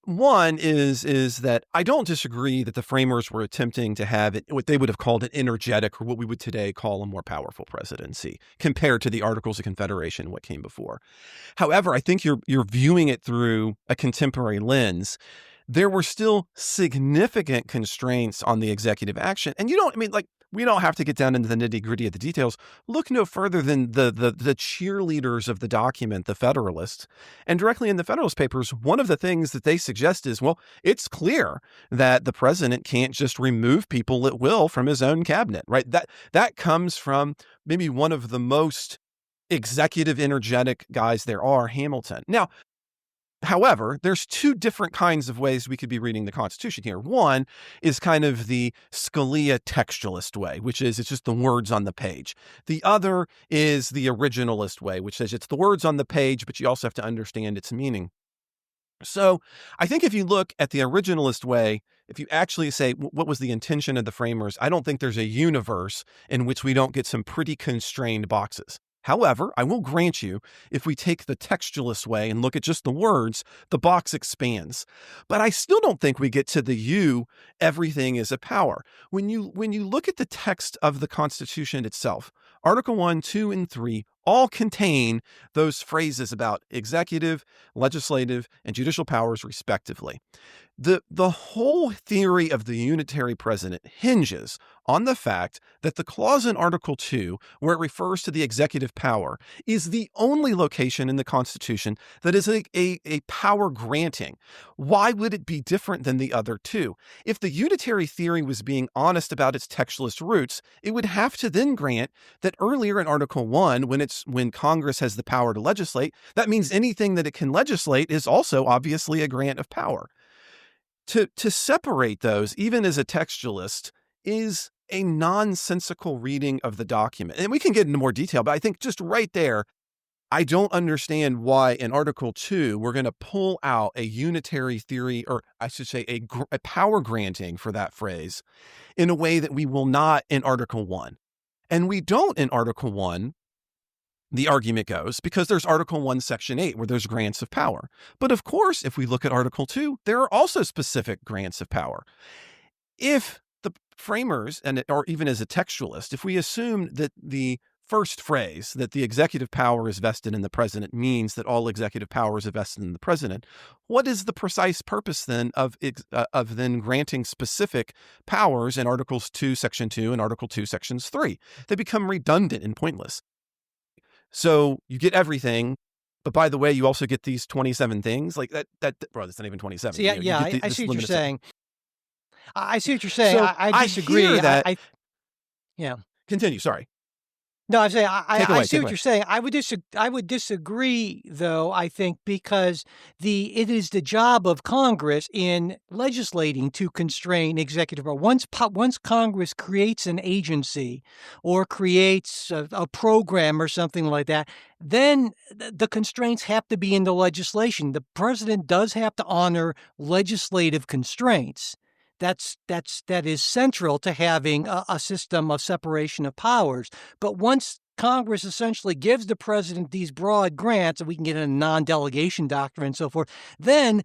One is that I don't disagree that the framers were attempting to have it, what they would have called an energetic, or what we would today call a more powerful presidency compared to the Articles of Confederation, what came before. However, I think you're viewing it through a contemporary lens. There were still significant constraints on the executive action. And we don't have to get down into the nitty-gritty of the details. Look no further than the cheerleaders of the document, the Federalists. And directly in the Federalist Papers, one of the things that they suggest is, well, it's clear that the president can't just remove people at will from his own cabinet, right? That comes from maybe one of the most executive energetic guys there are, Hamilton. Now, however, there's two different kinds of ways we could be reading the Constitution here. One is kind of the Scalia textualist way, which is it's just the words on the page. The other is the originalist way, which says it's the words on the page, but you also have to understand its meaning. So I think if you look at the originalist way, if you actually say, what was the intention of the framers, I don't think there's a universe in which we don't get some pretty constrained boxes. However, I will grant you, if we take the textualist way and look at just the words, the box expands. But I still don't think we get to the everything is a power. When you look at the text of the Constitution itself, Article 1, 2, and 3 all contain those phrases about executive, legislative, and judicial powers, respectively. The whole theory of the unitary president hinges on the fact that the clause in Article 2, where it refers to the executive power, is the only location in the Constitution that is a power granting. Why would it be different than the other two? If the unitary theory was being honest about its textualist roots, it would have to then grant that earlier in Article 1, when Congress has the power to legislate, that means anything that it can legislate is also obviously a grant of power. To separate those, even as a textualist, is a nonsensical reading of the document. And we can get into more detail, but I think just right there, I don't understand why in Article 2, we're going to pull out a unitary theory, or I should say a power granting for that phrase, in a way that we will not in Article 1. And we don't in Article 1, the argument goes, because there's Article 1, Section 8, where there's grants of power. But of course, if we look at Article 2, there are also specific grants of power. If the framers, or even as a textualist, if we assume that the first phrase, that the executive power is vested in the president, means that all executive powers are vested in the president, what is the precise purpose then of then granting specific powers in Articles 2, Section 2, and Article 2, Sections 3? They become redundant and pointless. So you get everything, but by the way, you also get these 27 things like that. Bro, that's not even 27. So I see what you're saying. I see what you're saying. So I disagree. I hear that. Yeah. Continue. Sorry. No, I'm saying I see what away. you're saying. I would disagree, though. I think because it is the job of Congress in legislating to constrain executive power. Once Congress creates an agency or creates a program or something like that, then the constraints have to be in the legislation. The president does have to honor legislative constraints. That is central to having a system of separation of powers. But once Congress essentially gives the president these broad grants, and we can get into non-delegation doctrine and so forth, then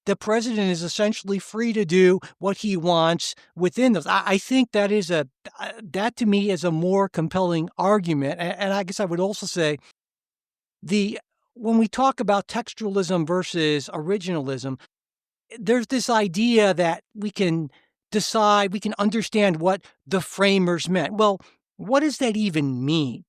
the president is essentially free to do what he wants within those. I think that to me is a more compelling argument. And I guess I would also say when we talk about textualism versus originalism, there's this idea that we can decide, we can understand what the framers meant. Well, what does that even mean?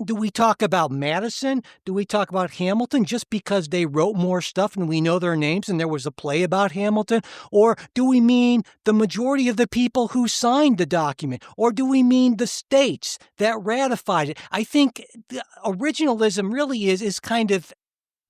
Do we talk about Madison? Do we talk about Hamilton just because they wrote more stuff and we know their names and there was a play about Hamilton? Or do we mean the majority of the people who signed the document? Or do we mean the states that ratified it? I think originalism really is kind of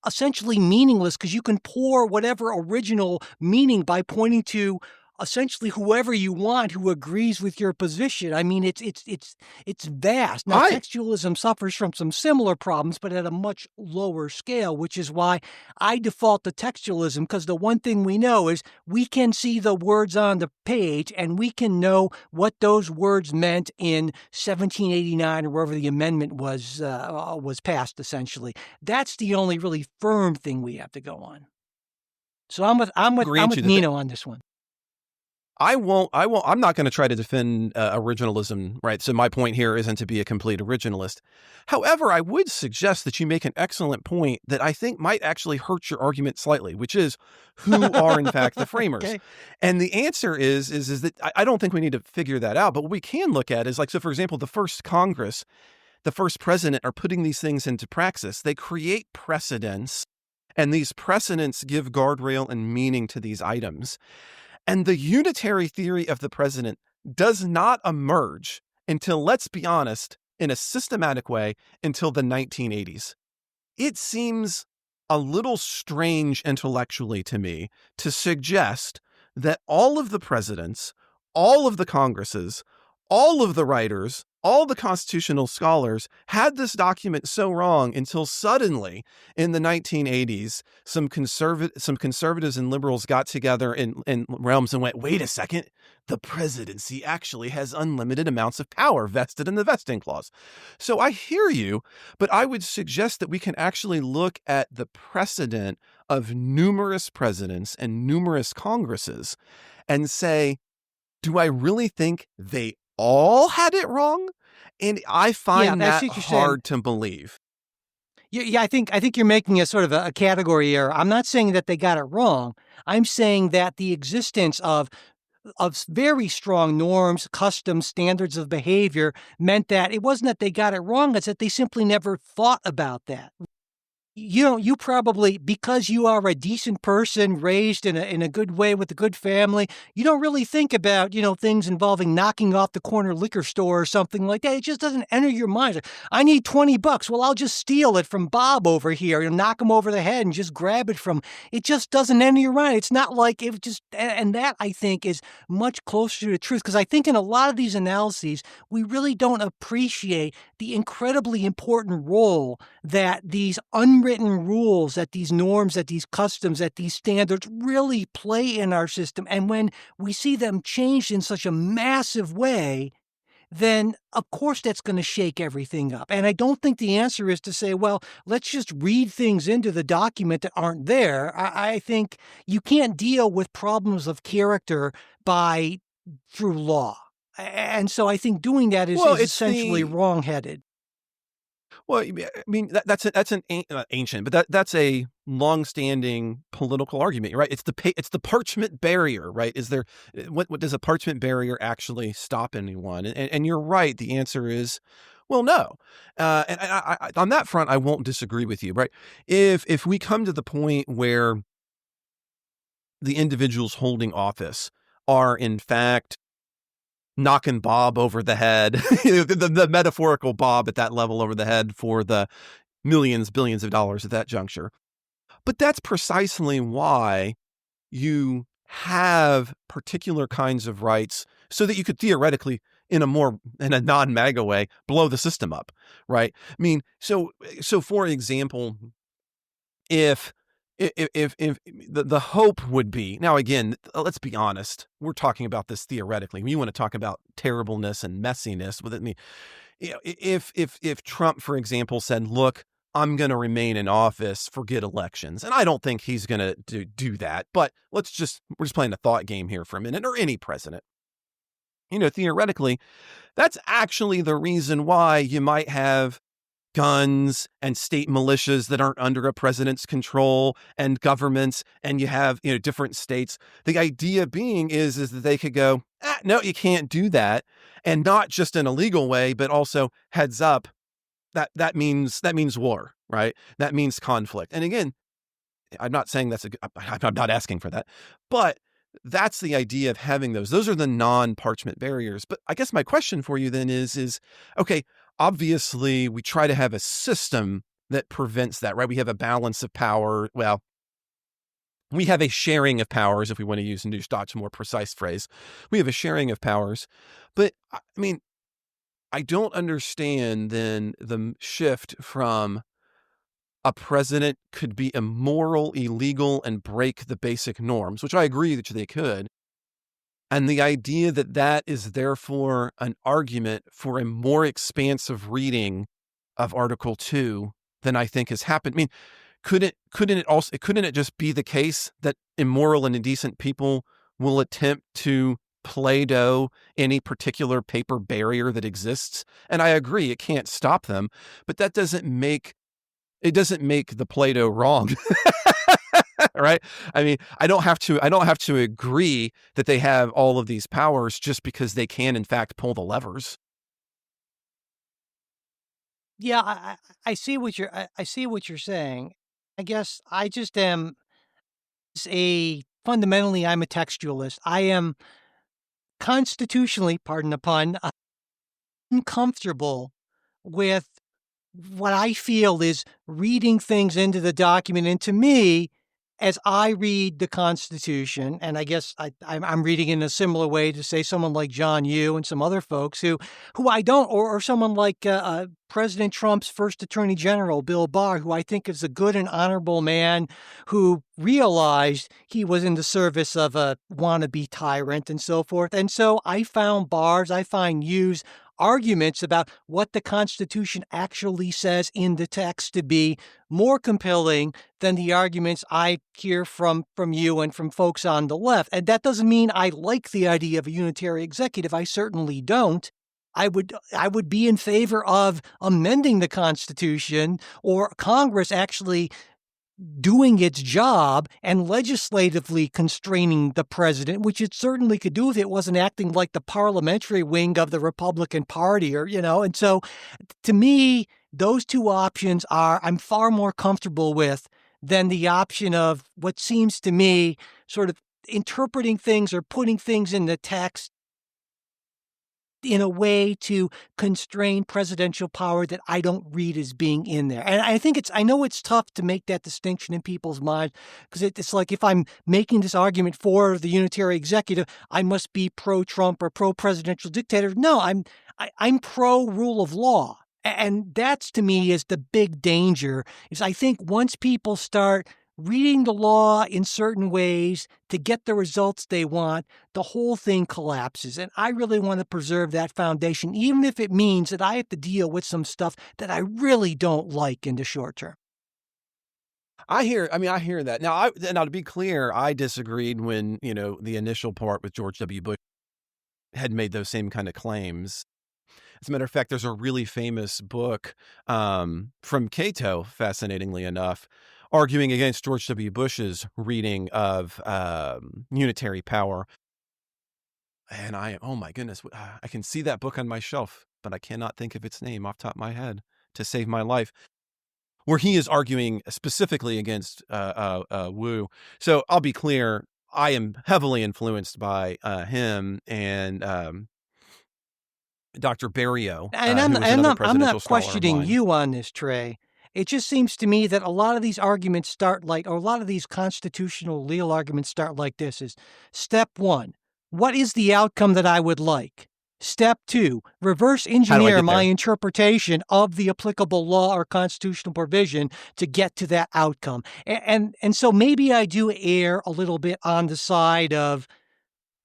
essentially meaningless because you can pour whatever original meaning by pointing to essentially whoever you want who agrees with your position. I mean, it's vast. Now, textualism suffers from some similar problems, but at a much lower scale, which is why I default to textualism, because the one thing we know is we can see the words on the page and we can know what those words meant in 1789 or wherever the amendment was passed, essentially. That's the only really firm thing we have to go on. So I'm with Nino on this one. I'm not going to try to defend originalism, right? So my point here isn't to be a complete originalist. However, I would suggest that you make an excellent point that I think might actually hurt your argument slightly, which is who are in fact the framers? Okay. And the answer is that I don't think we need to figure that out, but what we can look at is like, so for example, the first Congress, the first president are putting these things into praxis. They create precedents, and these precedents give guardrail and meaning to these items. And the unitary theory of the president does not emerge until, let's be honest, in a systematic way, until the 1980s. It seems a little strange intellectually to me to suggest that all of the presidents, all of the Congresses, all of the writers, all the constitutional scholars had this document so wrong until suddenly in the 1980s, some conservatives and liberals got together in realms and went, wait a second, the presidency actually has unlimited amounts of power vested in the vesting clause. So I hear you, but I would suggest that we can actually look at the precedent of numerous presidents and numerous Congresses and say, do I really think they all had it wrong? And I find that hard to believe. Yeah, I think you're making a sort of a category error. I'm not saying that they got it wrong. I'm saying that the existence of very strong norms, customs, standards of behavior meant that it wasn't that they got it wrong, it's that they simply never thought about that. You probably, because you are a decent person raised in a good way with a good family, you don't really think about, things involving knocking off the corner liquor store or something like that. It just doesn't enter your mind. Like, I need $20. Well, I'll just steal it from Bob over here, knock him over the head and just grab it from. It just doesn't enter your mind. It's not like it just, and that I think is much closer to the truth, because I think in a lot of these analyses, we really don't appreciate the incredibly important role that these unwritten rules, that these norms, that these customs, that these standards really play in our system. And when we see them changed in such a massive way, then of course that's going to shake everything up. And I don't think the answer is to say, well, let's just read things into the document that aren't there. I think you can't deal with problems of character through law. And so I think doing that is essentially wrong-headed. Well, I mean, that's an ancient, but that's a long-standing political argument, right? It's the parchment barrier, right? Is there what does a parchment barrier actually stop anyone? And you're right. The answer is, well, no. And I, on that front, I won't disagree with you, right? If we come to the point where the individuals holding office are in fact knocking Bob over the head, the metaphorical Bob at that level over the head for the millions, billions of dollars at that juncture. But that's precisely why you have particular kinds of rights so that you could theoretically, in a non-MAGA way, blow the system up, right? I mean, so for example, if the hope would be, now again, let's be honest, we're talking about this theoretically. We want to talk about terribleness and messiness with it. I mean, if Trump, for example, said, look, I'm going to remain in office, forget elections. And I don't think he's going to do that, but we're just playing a thought game here for a minute, or any president. Theoretically, that's actually the reason why you might have guns and state militias that aren't under a president's control and governments, and you have, different states. The idea being is that they could go, no, you can't do that. And not just in a legal way, but also heads up, that means war, right? That means conflict. And again, I'm not saying I'm not asking for that, but that's the idea of having those. Those are the non-parchment barriers. But I guess my question for you then is, okay, obviously we try to have a system that prevents that, right? We have a balance of power. Well, we have a sharing of powers, if we want to use New Stott's more precise phrase. We have a sharing of powers. But I mean, I don't understand then the shift from a president could be immoral, illegal, and break the basic norms, which I agree that they could. And the idea that that is therefore an argument for a more expansive reading of Article 2 than I think has happened. I mean, couldn't it just be the case that immoral and indecent people will attempt to Play-Doh any particular paper barrier that exists? And I agree, it can't stop them, but that doesn't make the Play-Doh wrong. Right? I mean, I don't have to agree that they have all of these powers just because they can in fact pull the levers. Yeah, I see what you're saying. I guess I just am fundamentally I'm a textualist. I am constitutionally, pardon the pun, uncomfortable with what I feel is reading things into the document. And to me, as I read the Constitution, and I guess I'm reading in a similar way to, say, someone like John Yoo and some other folks who I don't, or someone like President Trump's first Attorney General, Bill Barr, who I think is a good and honorable man who realized he was in the service of a wannabe tyrant and so forth. And so I find Yoo's arguments about what the Constitution actually says in the text to be more compelling than the arguments I hear from you and from folks on the left. And that doesn't mean I like the idea of a unitary executive. I certainly don't. I would be in favor of amending the Constitution or Congress actually doing its job and legislatively constraining the president, which it certainly could do if it wasn't acting like the parliamentary wing of the Republican Party, And so to me, those two options I'm far more comfortable with than the option of what seems to me sort of interpreting things or putting things in the text in a way to constrain presidential power that I don't read as being in there. And I know it's tough to make that distinction in people's minds, because it's like if I'm making this argument for the unitary executive, I must be pro-Trump or pro-presidential dictator. No, I'm pro-rule of law. And that's, to me, is the big danger, is I think once people start reading the law in certain ways to get the results they want, the whole thing collapses. And I really want to preserve that foundation, even if it means that I have to deal with some stuff that I really don't like in the short term. I hear that. Now, to be clear, I disagreed when, the initial part with George W. Bush had made those same kind of claims. As a matter of fact, there's a really famous book from Cato, fascinatingly enough, arguing against George W. Bush's reading of unitary power. And oh my goodness, I can see that book on my shelf, but I cannot think of its name off the top of my head to save my life, where he is arguing specifically against Wu. So I'll be clear, I am heavily influenced by him and Dr. Berrio. And I'm not questioning you on this, Trey. It just seems to me that a lot of these arguments or a lot of these constitutional legal arguments start like this: is step one, what is the outcome that I would like? Step two, reverse engineer my interpretation of the applicable law or constitutional provision to get to that outcome. And so maybe I do err a little bit on the side of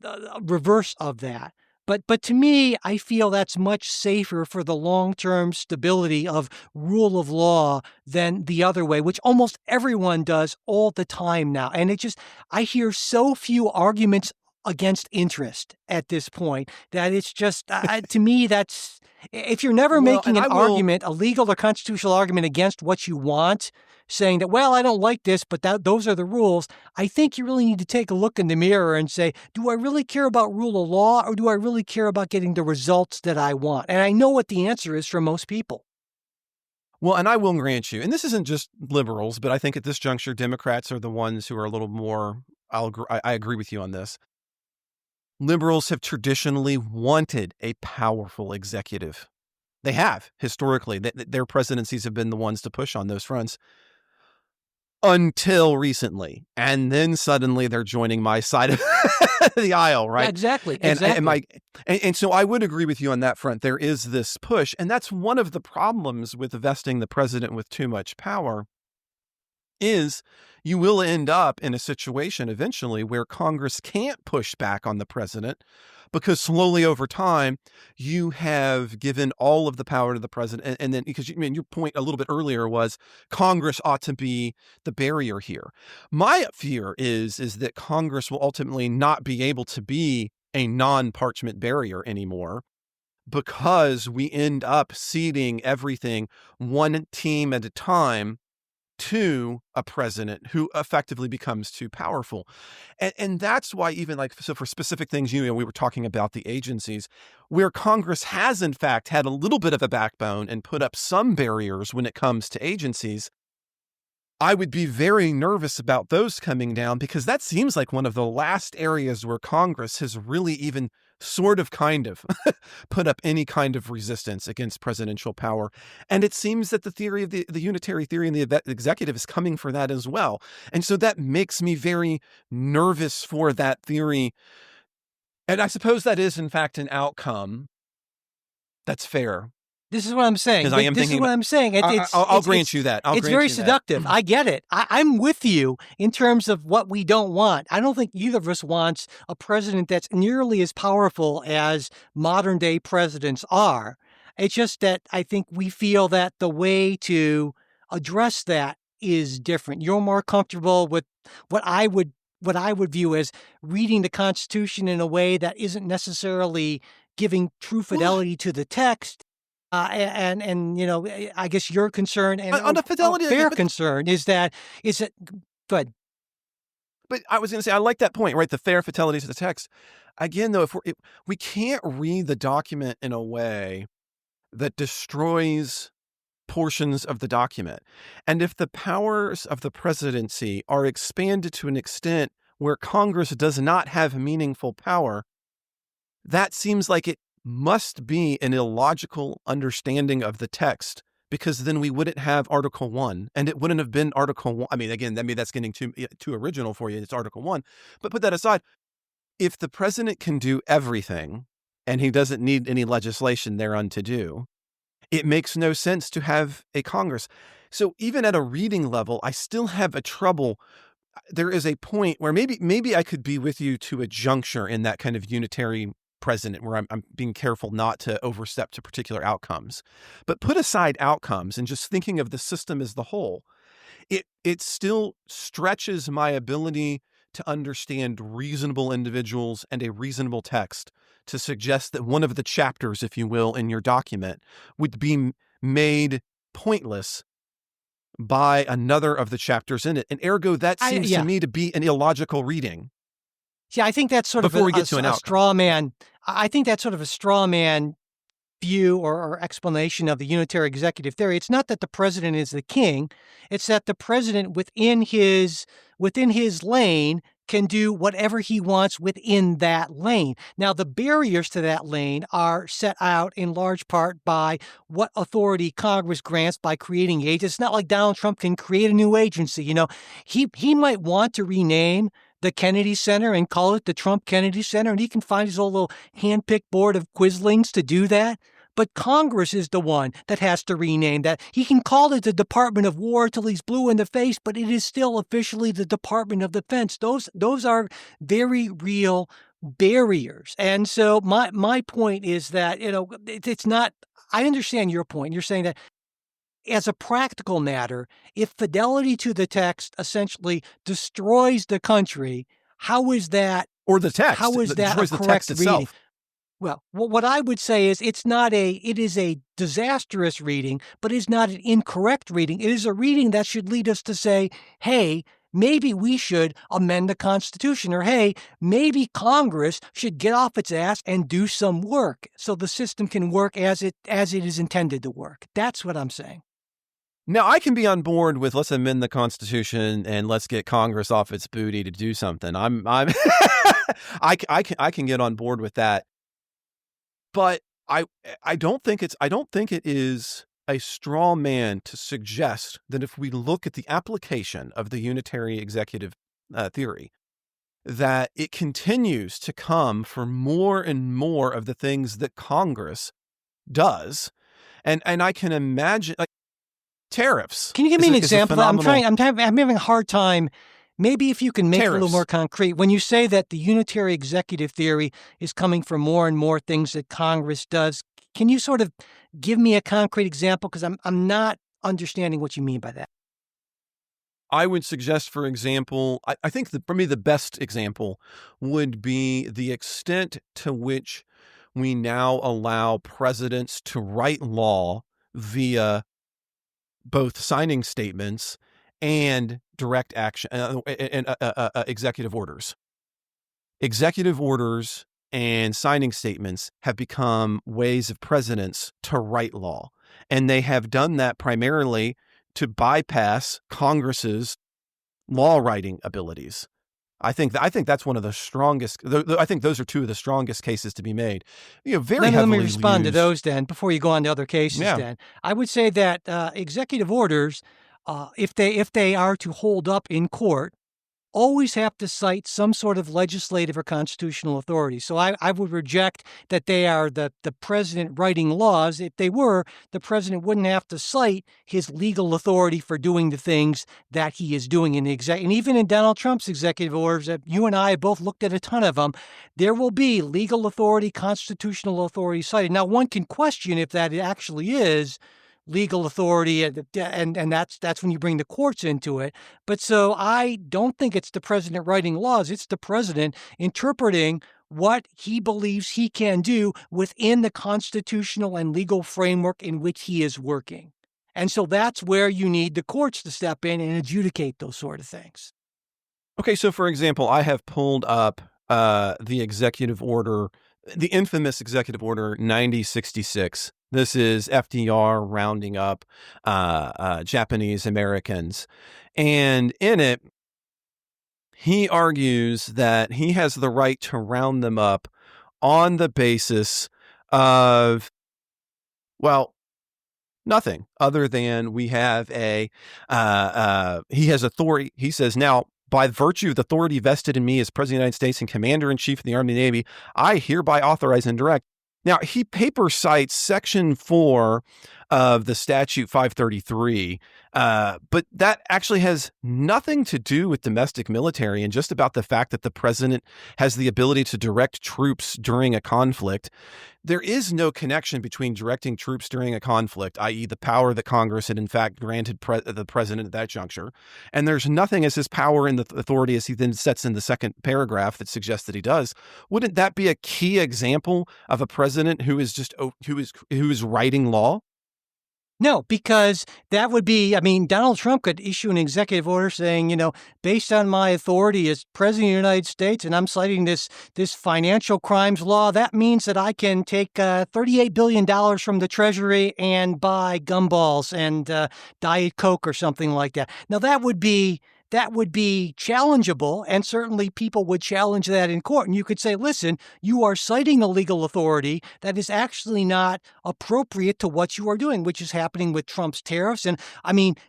the reverse of that. But to me, I feel that's much safer for the long-term stability of rule of law than the other way, which almost everyone does all the time now. And I hear so few arguments against interest at this point that it's just, to me, If you're never Well, making and an I will- argument, a legal or constitutional argument against what you want, saying that, well, I don't like this, but those are the rules, I think you really need to take a look in the mirror and say, do I really care about rule of law, or do I really care about getting the results that I want? And I know what the answer is for most people. Well, and I will grant you, and this isn't just liberals, but I think at this juncture, Democrats are the ones who are a little more, I agree with you on this. Liberals have traditionally wanted a powerful executive. They have, historically. Their presidencies have been the ones to push on those fronts until recently. And then suddenly they're joining my side of the aisle, right? Yeah, exactly. And so I would agree with you on that front. There is this push, and that's one of the problems with vesting the president with too much power is you will end up in a situation eventually where Congress can't push back on the president because slowly over time you have given all of the power to the president. And then because your point a little bit earlier was Congress ought to be the barrier here. My fear is that Congress will ultimately not be able to be a non-parchment barrier anymore, because we end up ceding everything one team at a time to a president who effectively becomes too powerful. And that's why even so for specific things, we were talking about the agencies where Congress has in fact had a little bit of a backbone and put up some barriers when it comes to agencies. I would be very nervous about those coming down, because that seems like one of the last areas where Congress has really even sort of kind of put up any kind of resistance against presidential power. And it seems that the theory of the unitary theory in the executive is coming for that as well. And so that makes me very nervous for that theory. And I suppose that is in fact an outcome that's fair. This is what I'm saying. Because I am thinking. I'm saying. I'll grant you that. It's very seductive. I get it. I'm with you in terms of what we don't want. I don't think either of us wants a president that's nearly as powerful as modern day presidents are. It's just that I think we feel that the way to address that is different. You're more comfortable with what I would view as reading the Constitution in a way that isn't necessarily giving true fidelity to the text. And I guess your concern and on the fidelity, fair concern is that go ahead. But I was going to say, I like that point, right? The fair fidelity to the text. Again, though, if we can't read the document in a way that destroys portions of the document, and if the powers of the presidency are expanded to an extent where Congress does not have meaningful power, that seems like it must be an illogical understanding of the text, because then we wouldn't have Article 1, and it wouldn't have been Article 1. I mean, again, maybe that's getting too original for you. It's Article 1. But put that aside. If the president can do everything and he doesn't need any legislation thereunto do, it makes no sense to have a Congress. So even at a reading level, I still have a trouble. There is a point where maybe I could be with you to a juncture in that kind of unitary president where I'm being careful not to overstep to particular outcomes. But put aside outcomes and just thinking of the system as the whole, it still stretches my ability to understand reasonable individuals and a reasonable text to suggest that one of the chapters, if you will, in your document would be made pointless by another of the chapters in it. And ergo, that seems to me to be an illogical reading. Yeah, I think that's sort of a straw man. I think that's sort of a straw man view or explanation of the unitary executive theory. It's not that the president is the king. It's that the president within his lane can do whatever he wants within that lane. Now, the barriers to that lane are set out in large part by what authority Congress grants by creating agents. It's not like Donald Trump can create a new agency. He might want to rename the Kennedy Center and call it the Trump Kennedy Center, and he can find his own little hand-picked board of quislings to do that. But Congress is the one that has to rename that. He can call it the Department of War till he's blue in the face, but it is still officially the Department of Defense. Those are very real barriers. And so my point is that, it's not, I understand your point. You're saying that as a practical matter, if fidelity to the text essentially destroys the country, how is that? Or the text. How is that a correct reading? Well, what I would say is it is a disastrous reading, but it's not an incorrect reading. It is a reading that should lead us to say, hey, maybe we should amend the Constitution, or hey, maybe Congress should get off its ass and do some work so the system can work as it is intended to work. That's what I'm saying. Now, I can be on board with let's amend the Constitution and let's get Congress off its booty to do something. I can get on board with that. But I don't think it is a straw man to suggest that if we look at the application of the unitary executive theory, that it continues to come for more and more of the things that Congress does, and I can imagine like tariffs. Can you give me an example? I'm having a hard time. Maybe if you can make it a little more concrete. When you say that the unitary executive theory is coming from more and more things that Congress does, can you sort of give me a concrete example? Because I'm not understanding what you mean by that. I would suggest, for example, I think for me the best example would be the extent to which we now allow presidents to write law via both signing statements and direct action and executive orders. Executive orders and signing statements have become ways of presidents to write law. And they have done that primarily to bypass Congress's law writing abilities. I think that's one of the strongest. I think those are two of the strongest cases to be made. Let me respond to those then before you go on to other cases. Yeah. Then I would say that executive orders, if they are to hold up in court, always have to cite some sort of legislative or constitutional authority. So I would reject that they are the president writing laws. If they were, the president wouldn't have to cite his legal authority for doing the things that he is doing in the and even in Donald Trump's executive orders, that you and I have both looked at a ton of them, there will be legal authority, constitutional authority cited. Now, one can question if that actually is legal authority, and that's when you bring the courts into it. But so I don't think it's the president writing laws. It's the president interpreting what he believes he can do within the constitutional and legal framework in which he is working. And so that's where you need the courts to step in and adjudicate those sort of things. Okay, so for example, I have pulled up the executive order, the infamous executive order 9066. This is FDR rounding up Japanese Americans. And in it, he argues that he has the right to round them up on the basis of, well, nothing other than we have he has authority. He says, now, by virtue of the authority vested in me as President of the United States and Commander-in-Chief of the Army and Navy, I hereby authorize and direct. Now, he paper cites Section 4 of the Statute 533, but that actually has nothing to do with domestic military and just about the fact that the president has the ability to direct troops during a conflict. There is no connection between directing troops during a conflict, i.e. the power that Congress had in fact granted the president at that juncture. And there's nothing as his power and the authority as he then sets in the second paragraph that suggests that he does. Wouldn't that be a key example of a president who is writing law? No, because that would be, Donald Trump could issue an executive order saying, based on my authority as president of the United States, and I'm citing this financial crimes law, that means that I can take $38 billion from the Treasury and buy gumballs and Diet Coke or something like that. Now, that would be challengeable, and certainly people would challenge that in court. And you could say, listen, you are citing a legal authority that is actually not appropriate to what you are doing, which is happening with Trump's tariffs. And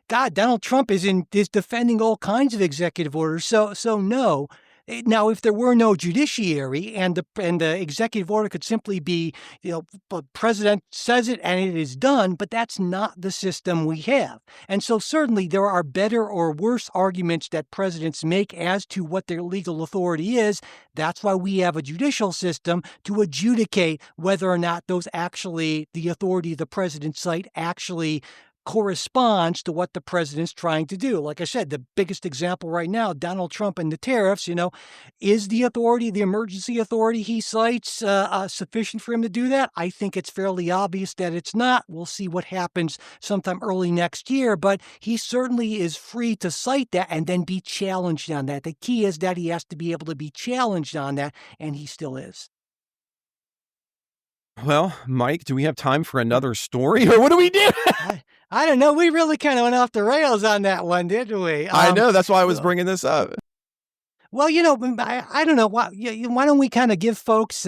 Donald Trump is defending all kinds of executive orders. So no. Now, if there were no judiciary and the executive order could simply be, the president says it and it is done, but that's not the system we have. And so certainly there are better or worse arguments that presidents make as to what their legal authority is. That's why we have a judicial system to adjudicate whether or not the authority of the president cite actually corresponds to what the president's trying to do. Like I said, the biggest example right now, Donald Trump and the tariffs, is the emergency authority he cites sufficient for him to do that? I think it's fairly obvious that it's not. We'll see what happens sometime early next year, but he certainly is free to cite that and then be challenged on that. The key is that he has to be able to be challenged on that, and he still is. Well, Mike, do we have time for another story, or what do we do? I don't know. We really kind of went off the rails on that one, didn't we? I know. That's why I was bringing this up. Well, I don't know. Why don't we kind of give folks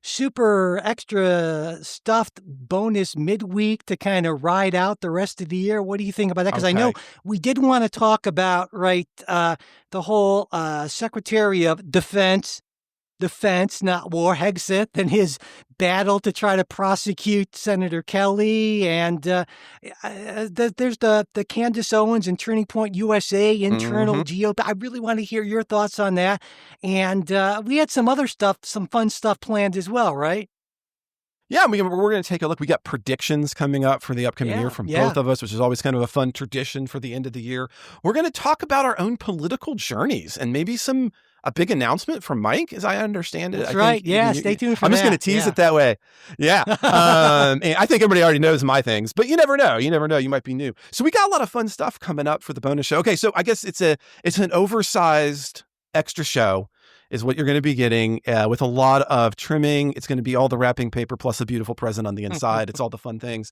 super extra stuffed bonus midweek to kind of ride out the rest of the year? What do you think about that? Because I know we did want to talk about, the whole Secretary of Defense, not war, Hegseth, and his battle to try to prosecute Senator Kelly. And there's the Candace Owens and Turning Point USA internal GOP. I really want to hear your thoughts on that. And we had some other stuff, some fun stuff planned as well, right? Yeah, we're going to take a look. We got predictions coming up for the upcoming year from both of us, which is always kind of a fun tradition for the end of the year. We're going to talk about our own political journeys and maybe a big announcement from Mike, as I understand it. That's right. Yeah, stay tuned for that. I'm just going to tease it that way. Yeah. And I think everybody already knows my things, but you never know. You might be new. So we got a lot of fun stuff coming up for the bonus show. Okay, so I guess it's an oversized extra show is what you're going to be getting with a lot of trimming. It's going to be all the wrapping paper plus a beautiful present on the inside. It's all the fun things.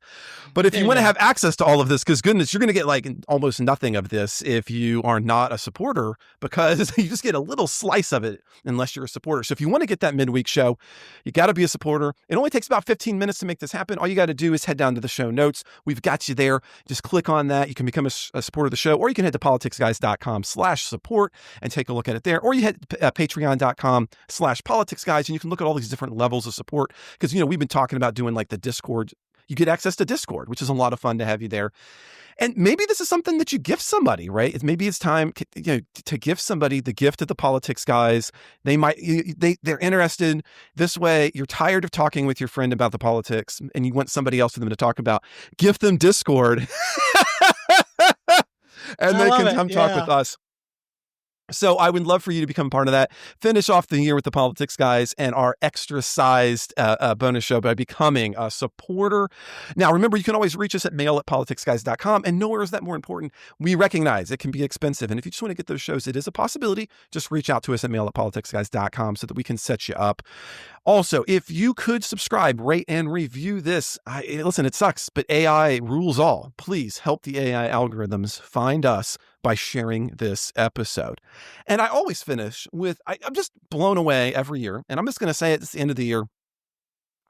But if you want to have access to all of this, because goodness, you're going to get like almost nothing of this if you are not a supporter, because you just get a little slice of it unless you're a supporter. So if you want to get that midweek show, you got to be a supporter. It only takes about 15 minutes to make this happen. All you got to do is head down to the show notes. We've got you there. Just click on that. You can become a supporter of the show, or you can head to politicsguys.com/support and take a look at it there. Or you head to patreon.com/politicsguys, and you can look at all these different levels of support. Because, we've been talking about doing like the Discord. You get access to Discord, which is a lot of fun to have you there. And maybe this is something that you gift somebody, right? Maybe it's time to gift somebody the gift of the Politics Guys. They're interested this way. You're tired of talking with your friend about the politics and you want somebody else for them to talk about. Gift them Discord and they can come talk with us. So I would love for you to become part of that. Finish off the year with the Politics Guys and our extra-sized bonus show by becoming a supporter. Now, remember, you can always reach us at mail@politicsguys.com, and nowhere is that more important. We recognize it can be expensive, and if you just want to get those shows, it is a possibility. Just reach out to us at mail@politicsguys.com so that we can set you up. Also, if you could subscribe, rate, and review this. Listen, it sucks, but AI rules all. Please help the AI algorithms find us by sharing this episode. And I always finish with, I'm just blown away every year. And I'm just going to say it at the end of the year.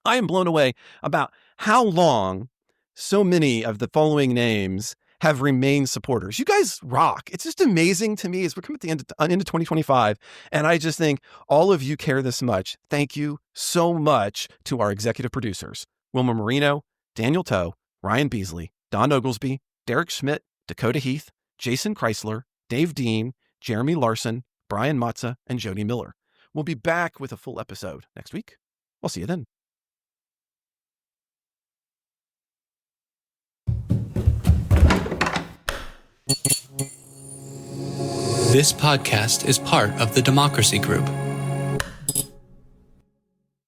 I am blown away about how long so many of the following names have remained supporters. You guys rock. It's just amazing to me as we're coming at the end of 2025. And I just think all of you care this much. Thank you so much to our executive producers, Wilma Marino, Daniel Toe, Ryan Beasley, Don Oglesby, Derek Schmidt, Dakota Heath, Jason Chrysler, Dave Dean, Jeremy Larson, Brian Matza, and Jody Miller. We'll be back with a full episode next week. I'll see you then. This podcast is part of the Democracy Group,